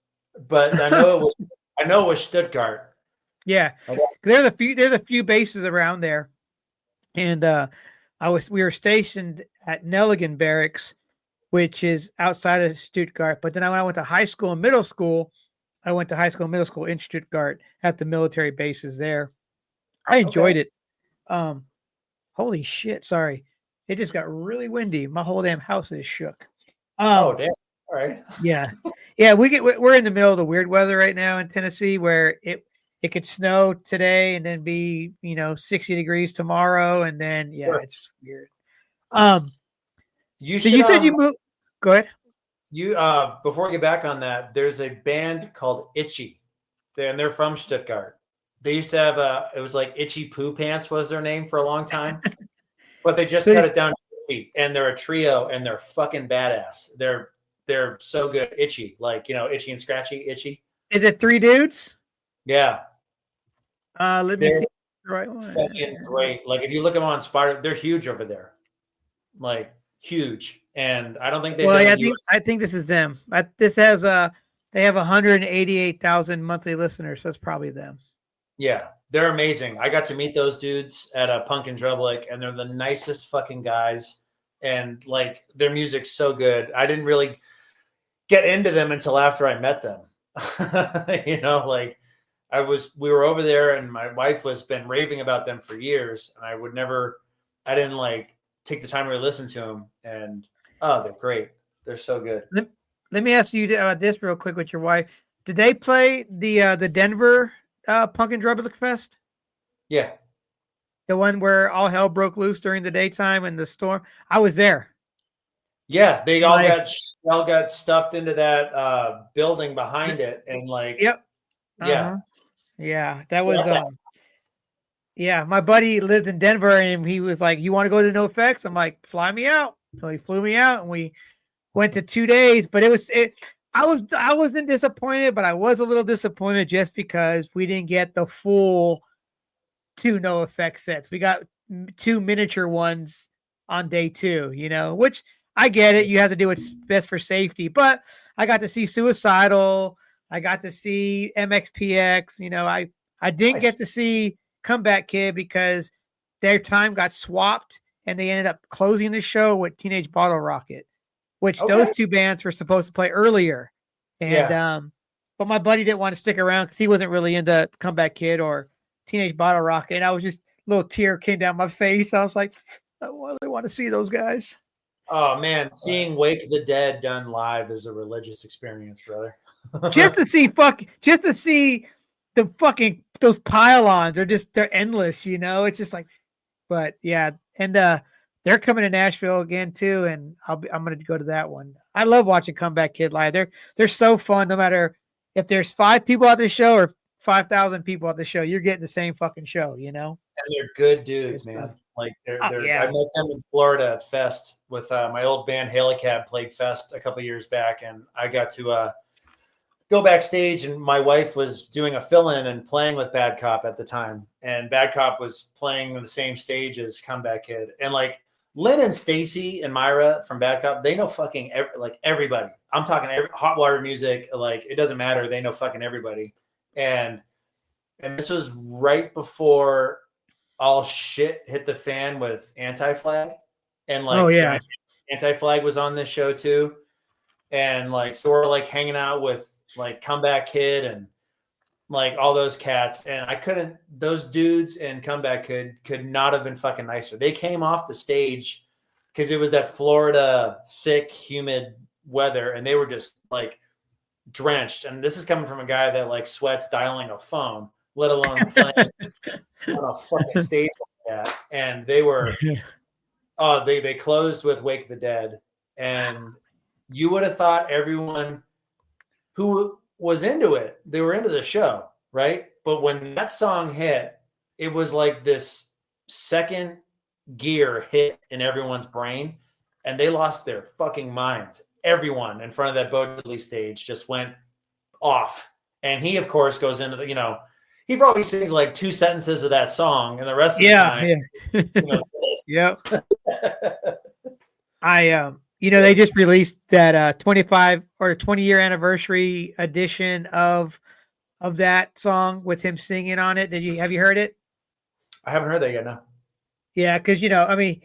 but I know it was Stuttgart. Yeah, there's a few bases around there, and we were stationed at Nelligan Barracks, which is outside of Stuttgart. But then when I went to high school and middle school, I went to high school and middle school in Stuttgart at the military bases there. I enjoyed it. Holy shit! Sorry, it just got really windy. My whole damn house is shook. Oh damn! All right. Yeah. We're in the middle of the weird weather right now in Tennessee, where it could snow today and then be 60 degrees tomorrow, and then it's weird. You said you moved. Go ahead. You before we get back on that, there's a band called Itchy, and they're from Stuttgart. They used to have it was like Itchy Poo Pants was their name for a long time, but they just cut it down to Itchy, and they're a trio, and they're fucking badass. They're so good. Itchy, like Itchy and Scratchy. Itchy. Is it 3 dudes? Yeah. Let me see the right one. Fucking great. Like if you look them on Spider, they're huge over there. like huge. And I don't think they've Well, done yeah, a I think this is them. This has they have 188,000 monthly listeners, so it's probably them. Yeah, they're amazing. I got to meet those dudes at a Punk in Drublic, and they're the nicest fucking guys. And like their music's so good. I didn't really get into them until after I met them. You know, like we were over there, and my wife was been raving about them for years, and I didn't like take the time to really listen to them. And oh, they're great. They're so good. Let me ask you about this real quick with your wife. Did they play the Denver Punk and Drublic Fest? Yeah. The one where all hell broke loose during the daytime and the storm? I was there. Yeah, they all got stuffed into that building behind it, and like, yep, yeah, yeah, that was yeah. My buddy lived in Denver, and he was like, "You want to go to NoFX?" I'm like, "Fly me out." So he flew me out, and we went to 2 days. But I wasn't disappointed, but I was a little disappointed just because we didn't get the full 2 NoFX sets. We got 2 miniature ones on day 2, you know, which I get it. You have to do what's best for safety, but I got to see Suicidal. I got to see MXPX. You know, I didn't get to see Comeback Kid because their time got swapped and they ended up closing the show with Teenage Bottle Rocket, which those 2 bands were supposed to play earlier. And but my buddy didn't want to stick around because he wasn't really into Comeback Kid or Teenage Bottle Rocket. And I was just a little tear came down my face. I was like, I really want to see those guys. Oh man, seeing Wake the Dead done live is a religious experience, brother. just to see the fucking those pylons. They're endless, you know. It's just like, but yeah, and they're coming to Nashville again too, and I'm gonna go to that one. I love watching Comeback Kid live. They're so fun. No matter if there's 5 people at the show or 5,000 people at the show, you're getting the same fucking show, you know. And they're good dudes, man. Like they're yeah. I met them in Florida at Fest with my old band Halicab played Fest a couple years back, and I got to go backstage, and my wife was doing a fill-in and playing with Bad Cop at the time, and Bad Cop was playing on the same stage as Comeback Kid, and like Lynn and Stacy and Myra from Bad Cop, they know fucking everybody. I'm talking hot water music, like it doesn't matter, they know fucking everybody, and this was right before all shit hit the fan with Anti-Flag, and like Anti-Flag was on this show too, and like so we're like hanging out with like Comeback Kid and like all those cats, and those dudes and Comeback Kid could not have been fucking nicer. They came off the stage because it was that Florida thick humid weather, and they were just like drenched, and this is coming from a guy that like sweats dialing a phone, let alone playing on a fucking stage like that. And they were, they closed with Wake the Dead, and you would have thought everyone who was into it, they were into the show, right? But when that song hit, it was like this second gear hit in everyone's brain, and they lost their fucking minds. Everyone in front of that Bo Diddley stage just went off. And he, of course, goes into the, you know, he probably sings like 2 sentences of that song, and the rest of the time, yeah. You know, they just released that 25 or 20-year anniversary edition of that song with him singing on it. Have you heard it? I haven't heard that yet. No. Yeah, because you know, I mean,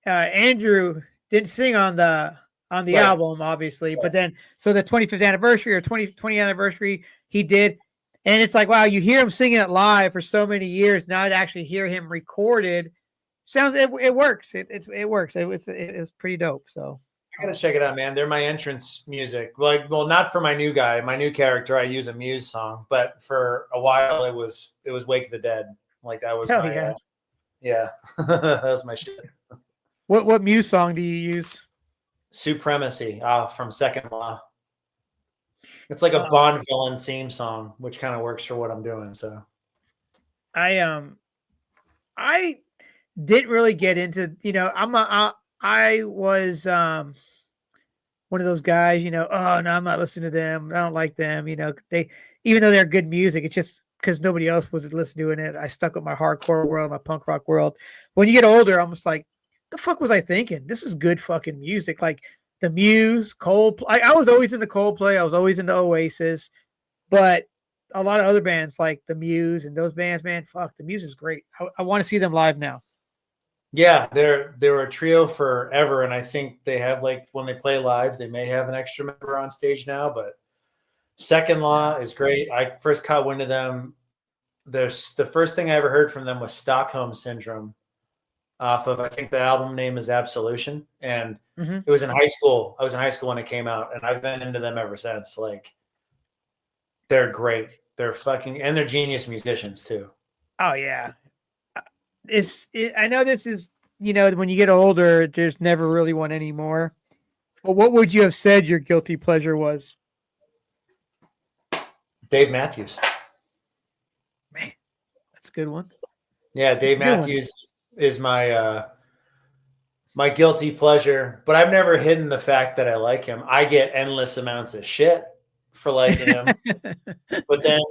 Andrew didn't sing on the album, obviously, but then so the 25th anniversary or 20 anniversary, he did. And it's like, wow, you hear him singing it live for so many years. Now to actually hear him recorded, it works. It works. It's pretty dope. So I gotta check it out, man. They're my entrance music. Like, well, not for my new guy, my new character. I use a Muse song, but for a while it was Wake the Dead. Like that was that was my shit. What Muse song do you use? Supremacy from Second Law. It's like a Bond villain theme song, which kind of works for what I'm doing. So I didn't really get into, you know, I was one of those guys, you know, oh no, I'm not listening to them. I don't like them. You know, even though they're good music, it's just because nobody else was listening to it. I stuck with my hardcore world, my punk rock world. When you get older, almost like the fuck was I thinking? This is good fucking music. Like the Muse, Coldplay. I was always into Coldplay. I was always into Oasis, but a lot of other bands like the Muse and those bands, man, fuck, the Muse is great. I want to see them live now. Yeah, they're a trio forever, and I think they have like when they play live, they may have an extra member on stage now. But Second Law is great. I first caught wind of them. The first thing I ever heard from them was Stockholm Syndrome, off of I think the album name is Absolution, and it was in high school. I was in high school when it came out, and I've been into them ever since. Like, they're great. They're and they're genius musicians too. Oh yeah. I know this is, when you get older, there's never really one anymore. But what would you have said your guilty pleasure was? Dave Matthews. Man, that's a good one. Yeah, Dave Matthews is my my guilty pleasure, but I've never hidden the fact that I like him. I get endless amounts of shit for liking him. But then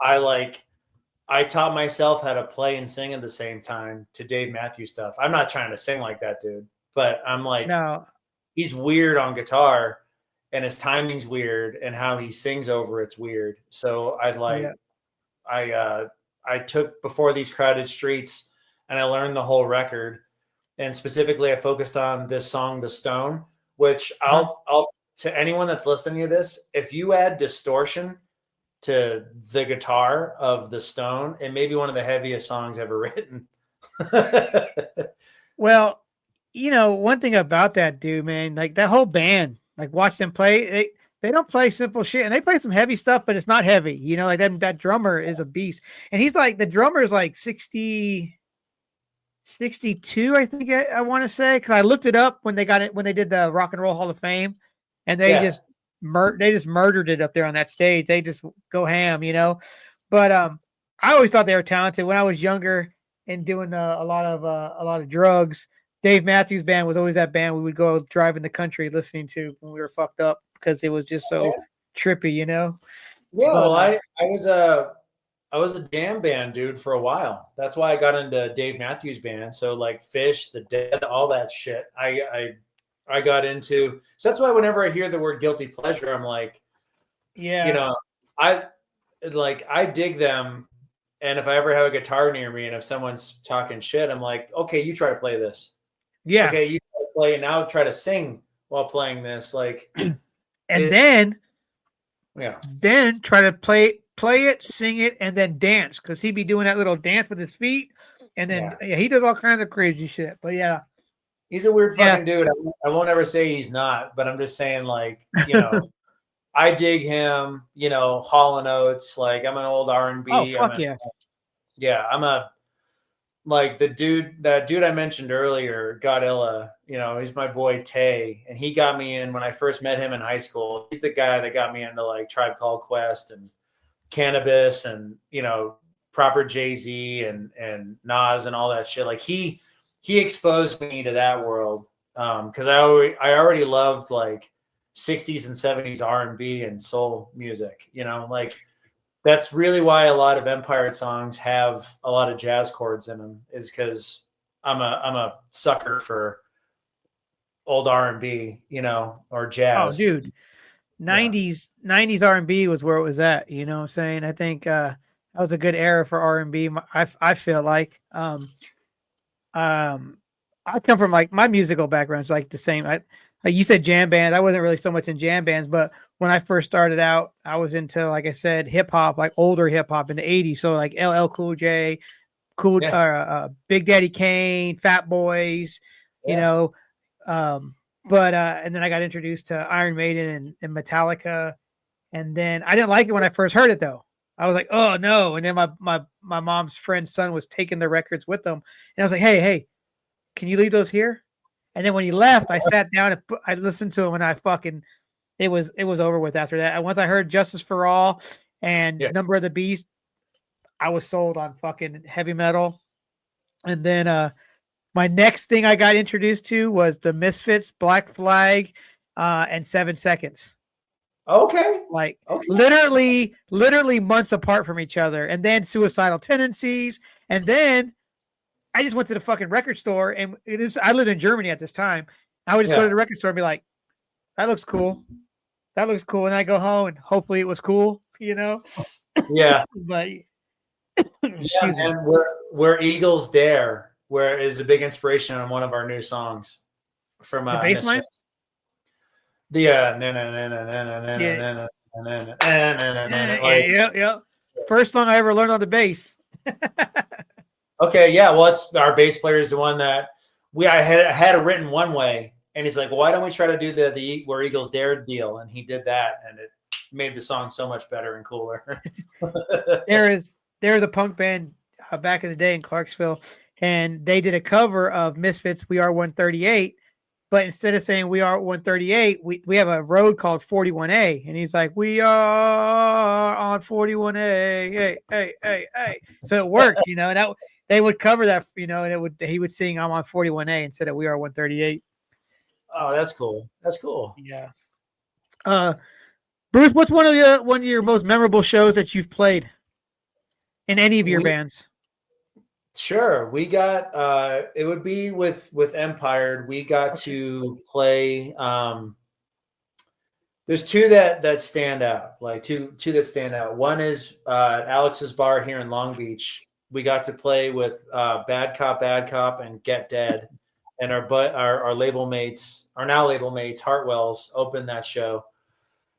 I taught myself how to play and sing at the same time to Dave Matthews stuff. I'm not trying to sing like that dude, but I'm like, no, he's weird on guitar and his timing's weird and how he sings over it's weird. So I took Before These Crowded Streets and I learned the whole record. And specifically I focused on this song, The Stone, which I'll to anyone that's listening to this, if you add distortion to the guitar of The Stone, it may be one of the heaviest songs ever written. Well, one thing about that dude, man, like that whole band, like watch them play, they don't play simple shit and they play some heavy stuff, but it's not heavy. Like that drummer is a beast. And he's like, the drummer is like 62, I think I want to say, because I looked it up when they did the Rock and Roll Hall of Fame, and they just murdered it up there on that stage. They just go ham, But I always thought they were talented. When I was younger and doing a lot of drugs, Dave Matthews Band was always that band we would go drive in the country listening to when we were fucked up because it was just so trippy, Yeah, well, I was a jam band dude for a while. That's why I got into Dave Matthews Band. So like Fish, The Dead, all that shit. I got into. So that's why whenever I hear the word guilty pleasure, I'm like, I dig them. And if I ever have a guitar near me and if someone's talking shit, I'm like, okay, you try to play this. Yeah. Okay, you try to play and now try to sing while playing this. Like, and then try to play it, sing it, and then dance, because he'd be doing that little dance with his feet, and then he does all kinds of crazy shit. But he's a weird fucking dude. I won't ever say he's not, but I'm just saying, like, I dig him. Hall & Oates. Like, I'm an old R&B. Oh fuck yeah. Yeah, I'm like that dude I mentioned earlier, Godilla. He's my boy Tay, and he got me in when I first met him in high school. He's the guy that got me into like Tribe Called Quest and Cannabis and proper Jay-Z and Nas and all that shit. Like he exposed me to that world because I already loved like 60s and 70s R&B and soul music. Like that's really why a lot of Empire songs have a lot of jazz chords in them, is because I'm a sucker for old R&B, or jazz. Oh, dude. 90s R&B was where it was at, what I'm saying? I think that was a good era for R&B. I feel like I come from like my musical background's like the same. Like you said, jam band. I wasn't really so much in jam bands, but when I first started out, I was into, like I said, hip hop, like older hip hop in the 80s. So like LL Cool J, Big Daddy Kane, Fat Boys, but and then I got introduced to Iron Maiden and Metallica, and then I didn't like it when I first heard it though. I was like, oh no! And then my mom's friend's son was taking the records with them, and I was like, hey, can you leave those here? And then when he left, I sat down and I listened to him, and I fucking it was over with after that. And once I heard Justice for All and Number of the Beast, I was sold on fucking heavy metal. And then my next thing I got introduced to was the Misfits, Black Flag, and 7 Seconds. Okay. Literally months apart from each other. And then Suicidal Tendencies. And then I just went to the fucking record store, and I lived in Germany at this time. I would just go to the record store and be like, that looks cool. That looks cool. And I go home and hopefully it was cool, you know? Yeah. But Yeah, man, where Eagles Dare, where is a big inspiration on one of our new songs from the bass line? Misfits. The Yeah. First song I ever learned on the bass. Okay, yeah. Well, it's our bass player is the one that I had it written one way, and he's like, well, "Why don't we try to do the where Eagles Dare deal?" And he did that, and it made the song so much better and cooler. There is a punk band back in the day in Clarksville, and they did a cover of Misfits' "We Are 138." But instead of saying "We Are 138," we have a road called 41A, and he's like, "We are on 41A." Hey. So it worked, you know. And that they would cover that, you know, and he would sing "I'm on 41A" instead of "We Are 138." Oh, that's cool. That's cool. Yeah. Bruce, what's one of your most memorable shows that you've played in any of your bands? Sure. We got it would be with Empire. We got to play there's two that stand out, like two that stand out. One is Alex's Bar here in Long Beach. We got to play with Bad Cop and Get Dead, and our label mates, our now label mates, Hartwell's, opened that show.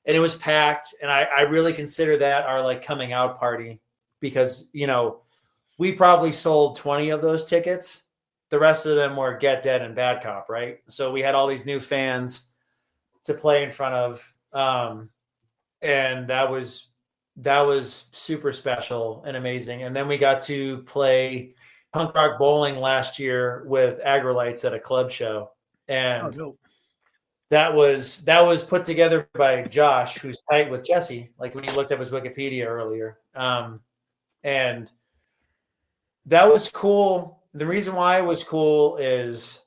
And it was packed, and I really consider that our like coming out party, because, you know, we probably sold 20 of those tickets. The rest of them were Get Dead and Bad Cop, right? So we had all these new fans to play in front of, and that was super special and amazing. And then we got to play punk rock bowling last year with Agrolites at a club show, and that was put together by Josh, who's tight with Jesse, like when you looked up his Wikipedia earlier. And that was cool. The reason why it was cool is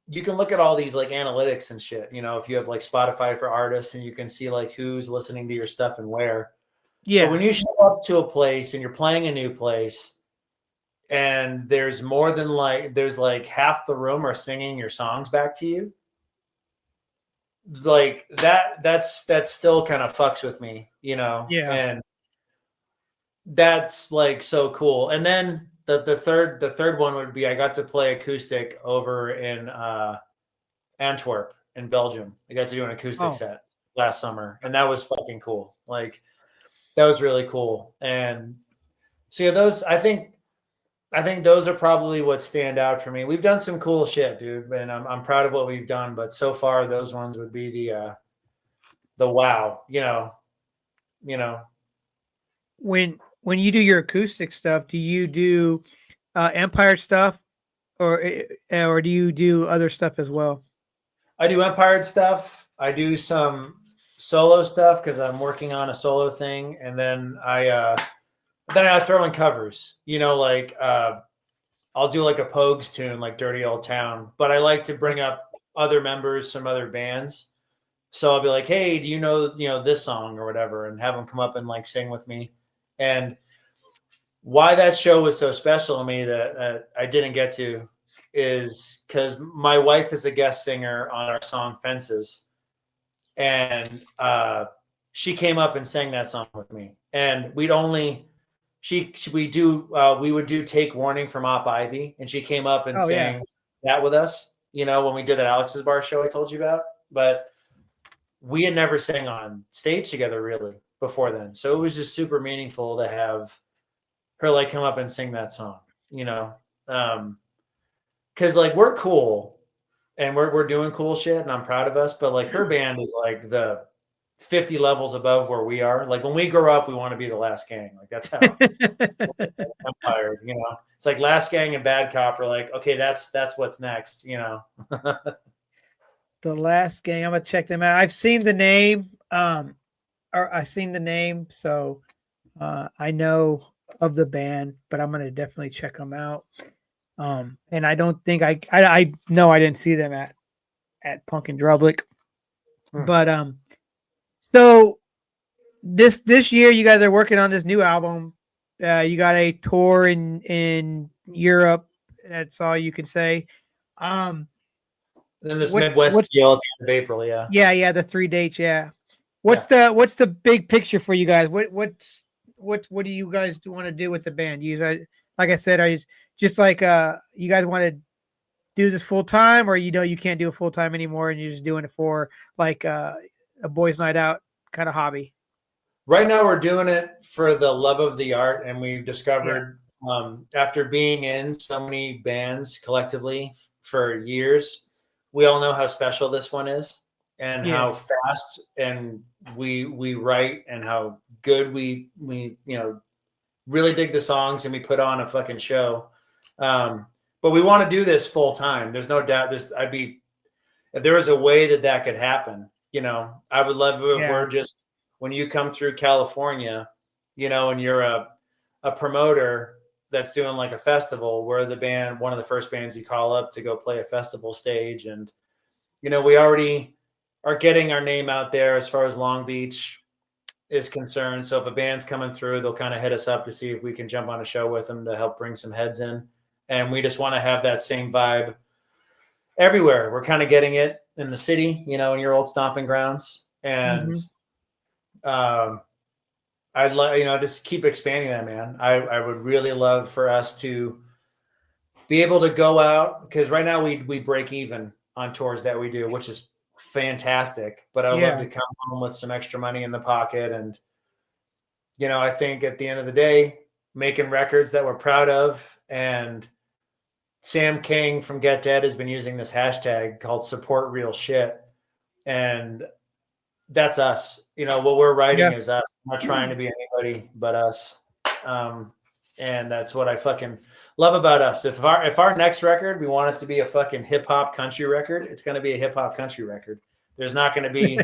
you can look at all these like analytics and shit, you know, if you have like Spotify for artists, and you can see like who's listening to your stuff and where. Yeah. But when you show up to a place and you're playing a new place, and there's more than there's like half the room are singing your songs back to you, like that's still kind of fucks with me, you know? Yeah. And that's like so cool. And then the third one would be I got to play acoustic over in Antwerp in Belgium. I got to do an acoustic set last summer, and that was fucking cool. Like that was really cool. And so yeah, those I think those are probably what stand out for me. We've done some cool shit, dude, and I'm proud of what we've done. But so far, those ones would be the wow, you know. When you do your acoustic stuff, do you do Empire stuff, or do you do other stuff as well? I do Empire stuff. I do some solo stuff because I'm working on a solo thing, and then I throw in covers. You know, like I'll do like a Pogues tune, like "Dirty Old Town," but I like to bring up other members from other bands. So I'll be like, "Hey, do you know this song or whatever?" and have them come up and like sing with me. And why that show was so special to me that I didn't get to is because my wife is a guest singer on our song "Fences," and she came up and sang that song with me. And we would do "Take Warning" from Op Ivy, and she came up and sang that with us, you know, when we did that Alex's Bar show I told you about. But we had never sang on stage together really before then, so it was just super meaningful to have her like come up and sing that song, you know, because like we're cool and we're doing cool shit, and I'm proud of us, but like her band is like the 50 levels above where we are. Like when we grow up, we want to be the Last Gang. Like that's how Empire, you know. It's like Last Gang and Bad Cop are like, okay, that's what's next, you know. The Last Gang. I'm gonna check them out. I've seen the name. So I know of the band, but I'm gonna definitely check them out. And I don't think I know I didn't see them at Punk and Drublic. But so this year you guys are working on this new album. You got a tour in Europe That's all you can say. And then this What's Midwest what's deal at the end of April, yeah. yeah, the 3 dates, yeah. What's the big picture for you guys? What do you guys want to do with the band? You guys, like I said, are you just like you guys want to do this full time, or you can't do it full time anymore and you're just doing it for like a boys' night out kind of hobby? Right now, we're doing it for the love of the art, and we've Yeah. discovered after being in so many bands collectively for years, we all know how special this one is, and Yeah. how fast and we write, and how good we really dig the songs, and we put on a fucking show. But we want to do this full time. There's no doubt. If there was a way that could happen, I would love it if we're just, when you come through California, and you're a promoter that's doing like a festival, we're the band, one of the first bands you call up to go play a festival stage. And, we already are getting our name out there as far as Long Beach is concerned. So if a band's coming through, they'll kind of hit us up to see if we can jump on a show with them to help bring some heads in. And we just want to have that same vibe everywhere. We're kind of getting it in the city, in your old stomping grounds. And I'd love, just keep expanding that, man. I would really love for us to be able to go out, because right now we break even on tours that we do, which is fantastic. But I would love to come home with some extra money in the pocket. And, I think at the end of the day, making records that we're proud of. And Sam King from Get Dead has been using this hashtag called support real shit. And that's us. What we're writing is us. I'm not trying to be anybody but us. And that's what I fucking love about us. If our next record, we want it to be a fucking hip hop country record, it's going to be a hip hop country record. There's not going to be,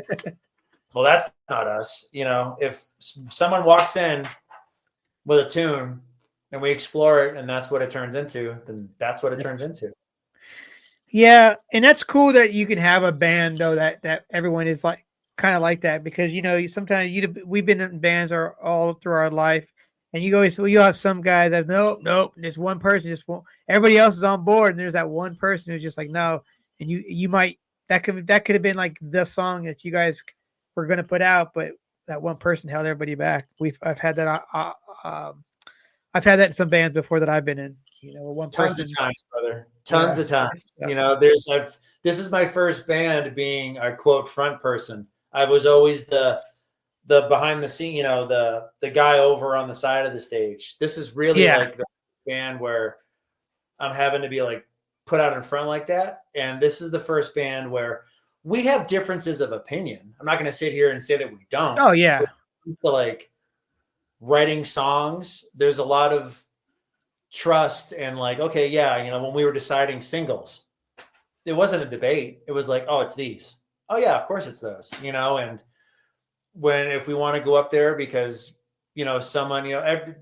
well, that's not us. If someone walks in with a tune and we explore it and that's what it turns into, then that's what it turns into. Yeah. And that's cool that you can have a band though, that everyone is like, kind of like that, because sometimes we've been in bands all through our life, and you have some guy that nope, there's one person just won't, everybody else is on board, and there's that one person who's just like no, and you might that could have been like the song that you guys were going to put out, but that one person held everybody back. I've had that I've had that in some bands before that I've been in. One tons person. Of times, brother. Tons of times. This is my first band being a quote front person. I was always the behind the scene, the guy over on the side of the stage. This is really like the band where I'm having to be like put out in front like that. And this is the first band where we have differences of opinion. I'm not going to sit here and say that we don't. Oh yeah. But like writing songs, there's a lot of trust and like, okay, yeah, when we were deciding singles, it wasn't a debate. It was like, oh, it's these. Oh yeah, of course it's those, and if we want to go up there because, someone,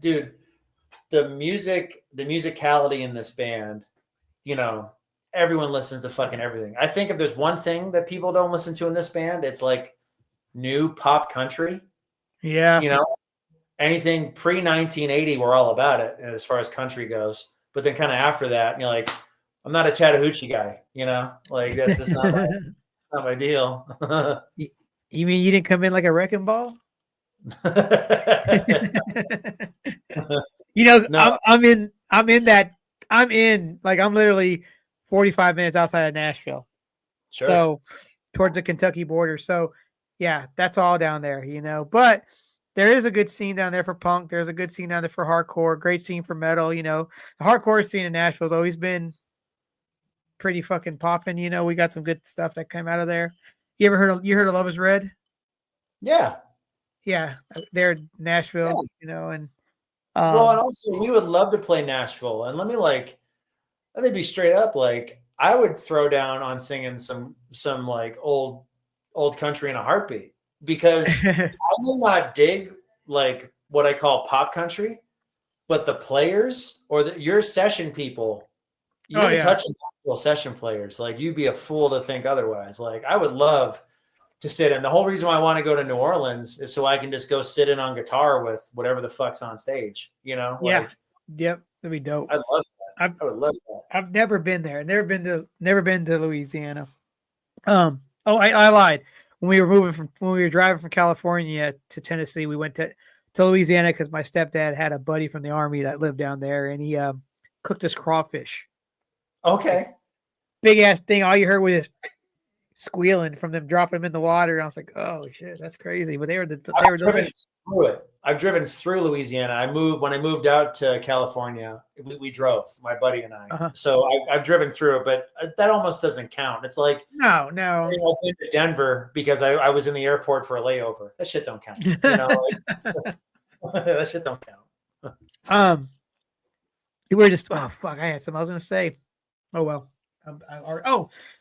dude, the musicality in this band, everyone listens to fucking everything. I think if there's one thing that people don't listen to in this band, it's like new pop country. Yeah. Anything pre 1980, we're all about it as far as country goes. But then kind of after that, you're like, I'm not a Chattahoochee guy, like that's just not my deal. You mean you didn't come in like a wrecking ball? No. I'm literally 45 minutes outside of Nashville. Sure. So towards the Kentucky border. So yeah, that's all down there, but there is a good scene down there for punk. There's a good scene down there for hardcore, great scene for metal. The hardcore scene in Nashville has always been pretty fucking popping. We got some good stuff that came out of there. You ever heard of Love Is Red? Yeah. Yeah. They're in Nashville, and and also we would love to play Nashville. And let me be straight up. Like I would throw down on singing some like old country in a heartbeat, because I may not dig like what I call pop country, but the players or your session people, you can touch session players. Like you'd be a fool to think otherwise. Like I would love to sit in. The whole reason why I want to go to New Orleans is so I can just go sit in on guitar with whatever the fuck's on stage, Yep. That'd be dope. I love that. I would love that. I've never been there. Never been to Louisiana. I lied. When we were driving from California to Tennessee, we went to Louisiana because my stepdad had a buddy from the army that lived down there, and he cooked us crawfish. Okay. Big ass thing. All you heard was this squealing from them dropping them in the water. And I was like, oh shit, that's crazy. But they were delicious. Through it. I've driven through Louisiana. When I moved out to California, we drove, my buddy and I. Uh-huh. So I've driven through it, but that almost doesn't count. It's like No. I've been to Denver because I was in the airport for a layover. That shit don't count. You know, that shit don't count. You were just I had something I was gonna say. Oh well.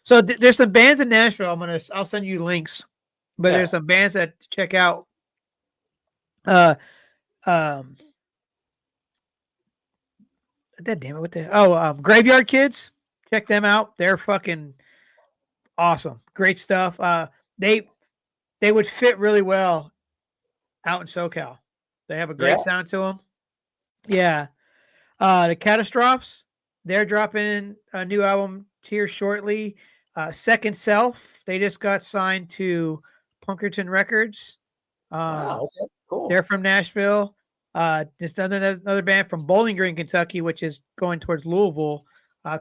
So there's some bands in Nashville. I'll send you links, but there's some bands that check out. God damn it! What the Graveyard Kids? Check them out. They're fucking awesome. Great stuff. They would fit really well out in SoCal. They have a great sound to them. Yeah. The Catastrophes. They're dropping a new album here shortly. Second Self. They just got signed to Punkerton Records. Wow. Okay. Cool. They're from Nashville. Just another band from Bowling Green, Kentucky, which is going towards Louisville,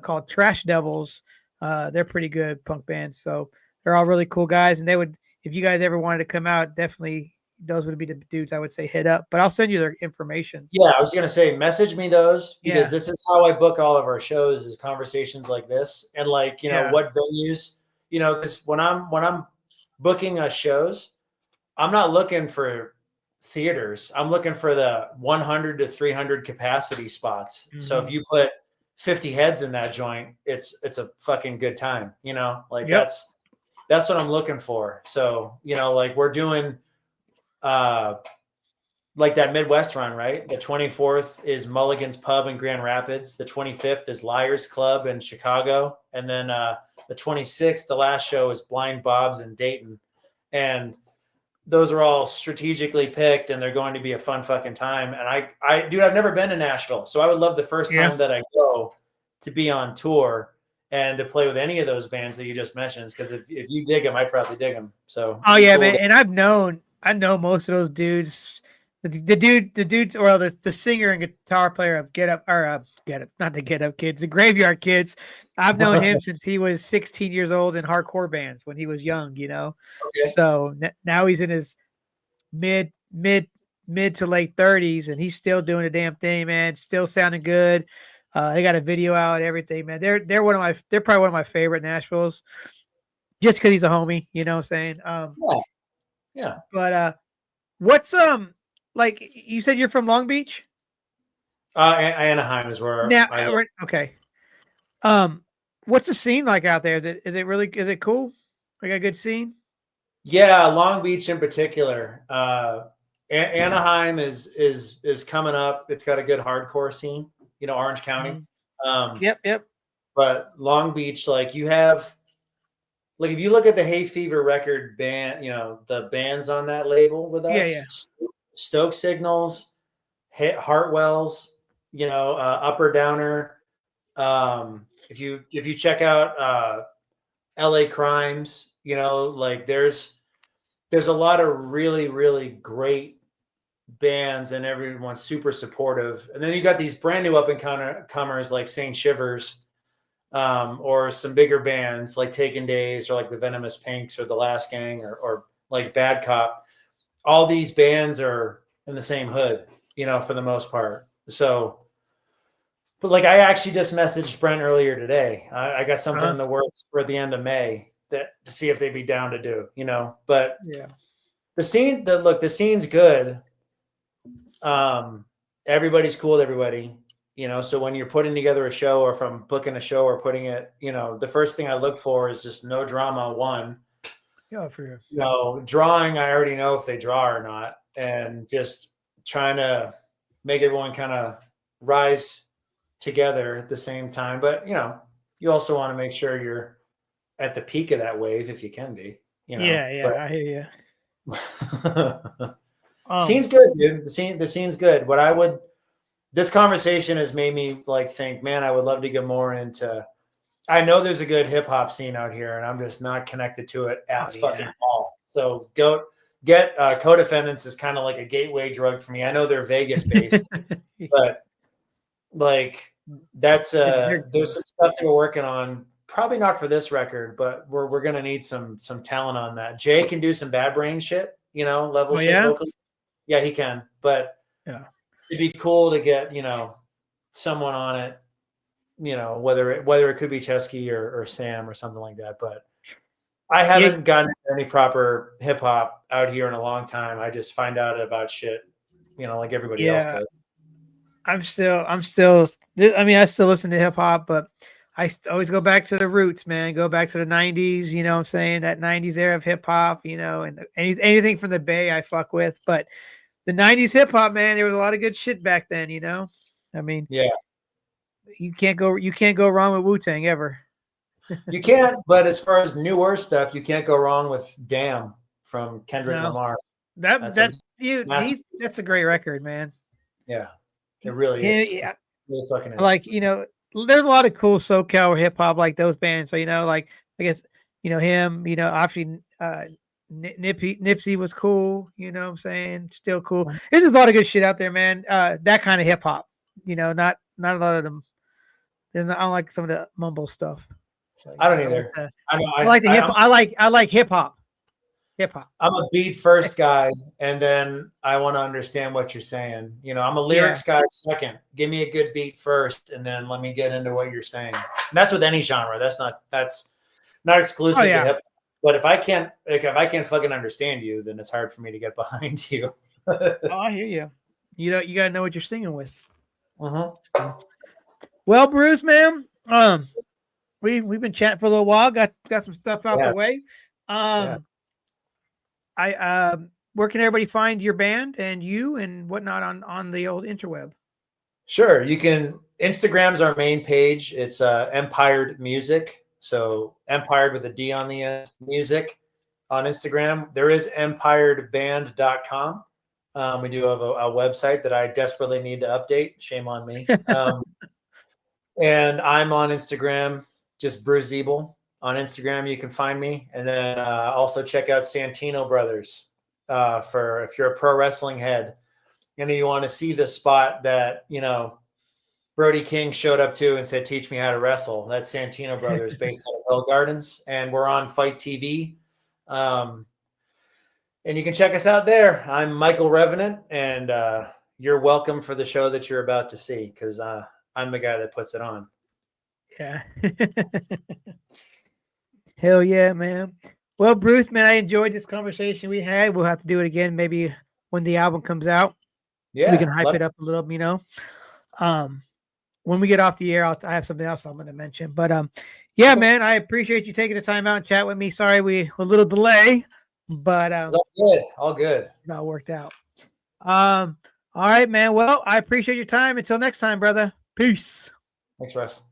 called Trash Devils. They're pretty good punk bands. So they're all really cool guys. And they would, if you guys ever wanted to come out, definitely those would be the dudes I would say hit up. But I'll send you their information. Yeah, I was gonna say message me those because this is how I book all of our shows is conversations like this. And like, you know, what venues, you know, because when I'm booking us shows, I'm not looking for theaters. I'm looking for the 100 to 300 capacity spots. Mm-hmm. So if you put 50 heads in that joint, it's a fucking good time, you know, like that's what I'm looking for. So, you know, like we're doing like that Midwest run, right? The 24th is Mulligan's Pub in Grand Rapids. The 25th is Liars Club in Chicago. And then the 26th, the last show is Blind Bob's in Dayton. And those are all strategically picked and they're going to be a fun fucking time. And I've never been to Nashville. So I would love the first time that I go to be on tour and to play with any of those bands that you just mentioned. Because if you dig them, I probably dig them. So man. And I know most of those dudes. The dudes, or the singer and guitar player of not the Get Up Kids, the Graveyard Kids. I've known him since he was 16 years old in hardcore bands when he was young, you know. Okay. So now he's in his mid to late 30s, and he's still doing a damn thing, man. Still sounding good. They got a video out, everything, man. They're probably one of my favorite Nashvilles, just because he's a homie, you know what I'm saying? Yeah. But what's like you said, you're from Long Beach? Anaheim is where. Okay. What's the scene like out there? Is it cool? Like a good scene? Yeah, Long Beach in particular. Anaheim is coming up. It's got a good hardcore scene. You know, Orange County. Yep. But Long Beach, like you have. Like if you look at the Hay Fever record band, you know, the bands on that label with us, Stoke Signals, Hartwells, you know, Upper Downer. If you check out LA Crimes, you know, like there's a lot of really, really great bands and everyone's super supportive. And then you got these brand new up and comers like Saint Shivers. Or some bigger bands like Taken Days or like the Venomous Pinks or the Last Gang or like Bad Cop. All these bands are in the same hood, you know, for the most part. So, but like I actually just messaged Brent earlier today. I got something in the works for the end of May to see if they'd be down to do, you know. But the scene's good. Everybody's cool with everybody. You know, so when you're putting together a show or if I'm booking a show or putting it, you know, the first thing I look for is just no drama. One, for you. You know, drawing, I already know if they draw or not, and just trying to make everyone kind of rise together at the same time. But, you know, you also want to make sure you're at the peak of that wave if you can be. You know? I hear you. Scene's good, dude. The scene's good. What I would this conversation has made me like think, man, I would love to get more into. I know there's a good hip hop scene out here, and I'm just not connected to it at fucking all. So get co-defendants is kind of like a gateway drug for me. I know they're Vegas based, but like that's there's some stuff that we're working on. Probably not for this record, but we're gonna need some talent on that. Jay can do some Bad Brain shit, level shit vocally. Yeah, he can. But yeah, it'd be cool to get someone on it. Whether it could be Chesky or Sam or something like that. But I haven't gotten any proper hip hop out here in a long time. I just find out about shit, like everybody else does. I'm still. I mean, I still listen to hip hop, but I always go back to the roots, man. Go back to the '90s. You know what I'm saying? That '90s era of hip hop. And anything from the Bay, I fuck with. But the '90s hip hop, man, there was a lot of good shit back then. I mean, yeah. You can't go wrong with Wu-Tang ever. You can't, but as far as newer stuff, you can't go wrong with Damn from Kendrick Lamar. That's a great record, man. Yeah, it really is. Yeah. It really fucking is. Like, there's a lot of cool SoCal hip hop like those bands. So, like I guess, him, obviously Nipsey was cool, you know what I'm saying? Still cool. There's a lot of good shit out there, man. That kind of hip hop, not a lot of them. I don't like some of the mumble stuff. I don't either. I like the hip hop. I like hip hop. Hip hop. I'm a beat first guy, and then I want to understand what you're saying. I'm a lyrics guy second. Give me a good beat first, and then let me get into what you're saying. And that's with any genre. That's not exclusive to hip hop. But if I can't fucking understand you, then it's hard for me to get behind you. I hear you. You gotta know what you're singing with. Uh-huh. Well, Bruce, man, we've been chatting for a little while. Got some stuff out the way. Where can everybody find your band and you and whatnot on the old interweb? Sure, you can. Instagram's our main page. It's Empired Music, so Empired with a D on the end. Music on Instagram. There is empiredband.com. We do have a website that I desperately need to update. Shame on me. And I'm on Instagram, just Bruce Zebal. On Instagram, you can find me. And then also check out Santino Brothers for if you're a pro wrestling head and you want to see the spot that, Brody King showed up to and said, teach me how to wrestle. That's Santino Brothers based out of Hill Gardens. And we're on Fight TV. And you can check us out there. I'm Michael Revenant, and you're welcome for the show that you're about to see because I'm the guy that puts it on. Yeah. Hell yeah, man. Well, Bruce, man, I enjoyed this conversation we had. We'll have to do it again maybe when the album comes out. Yeah. We can hype it up a little, when we get off the air, I have something else I'm going to mention. But yeah, man, I appreciate you taking the time out and chat with me. Sorry we a little delay, but all good. It all worked out. All right, man. Well, I appreciate your time. Until next time, brother. Peace. Thanks, Russ.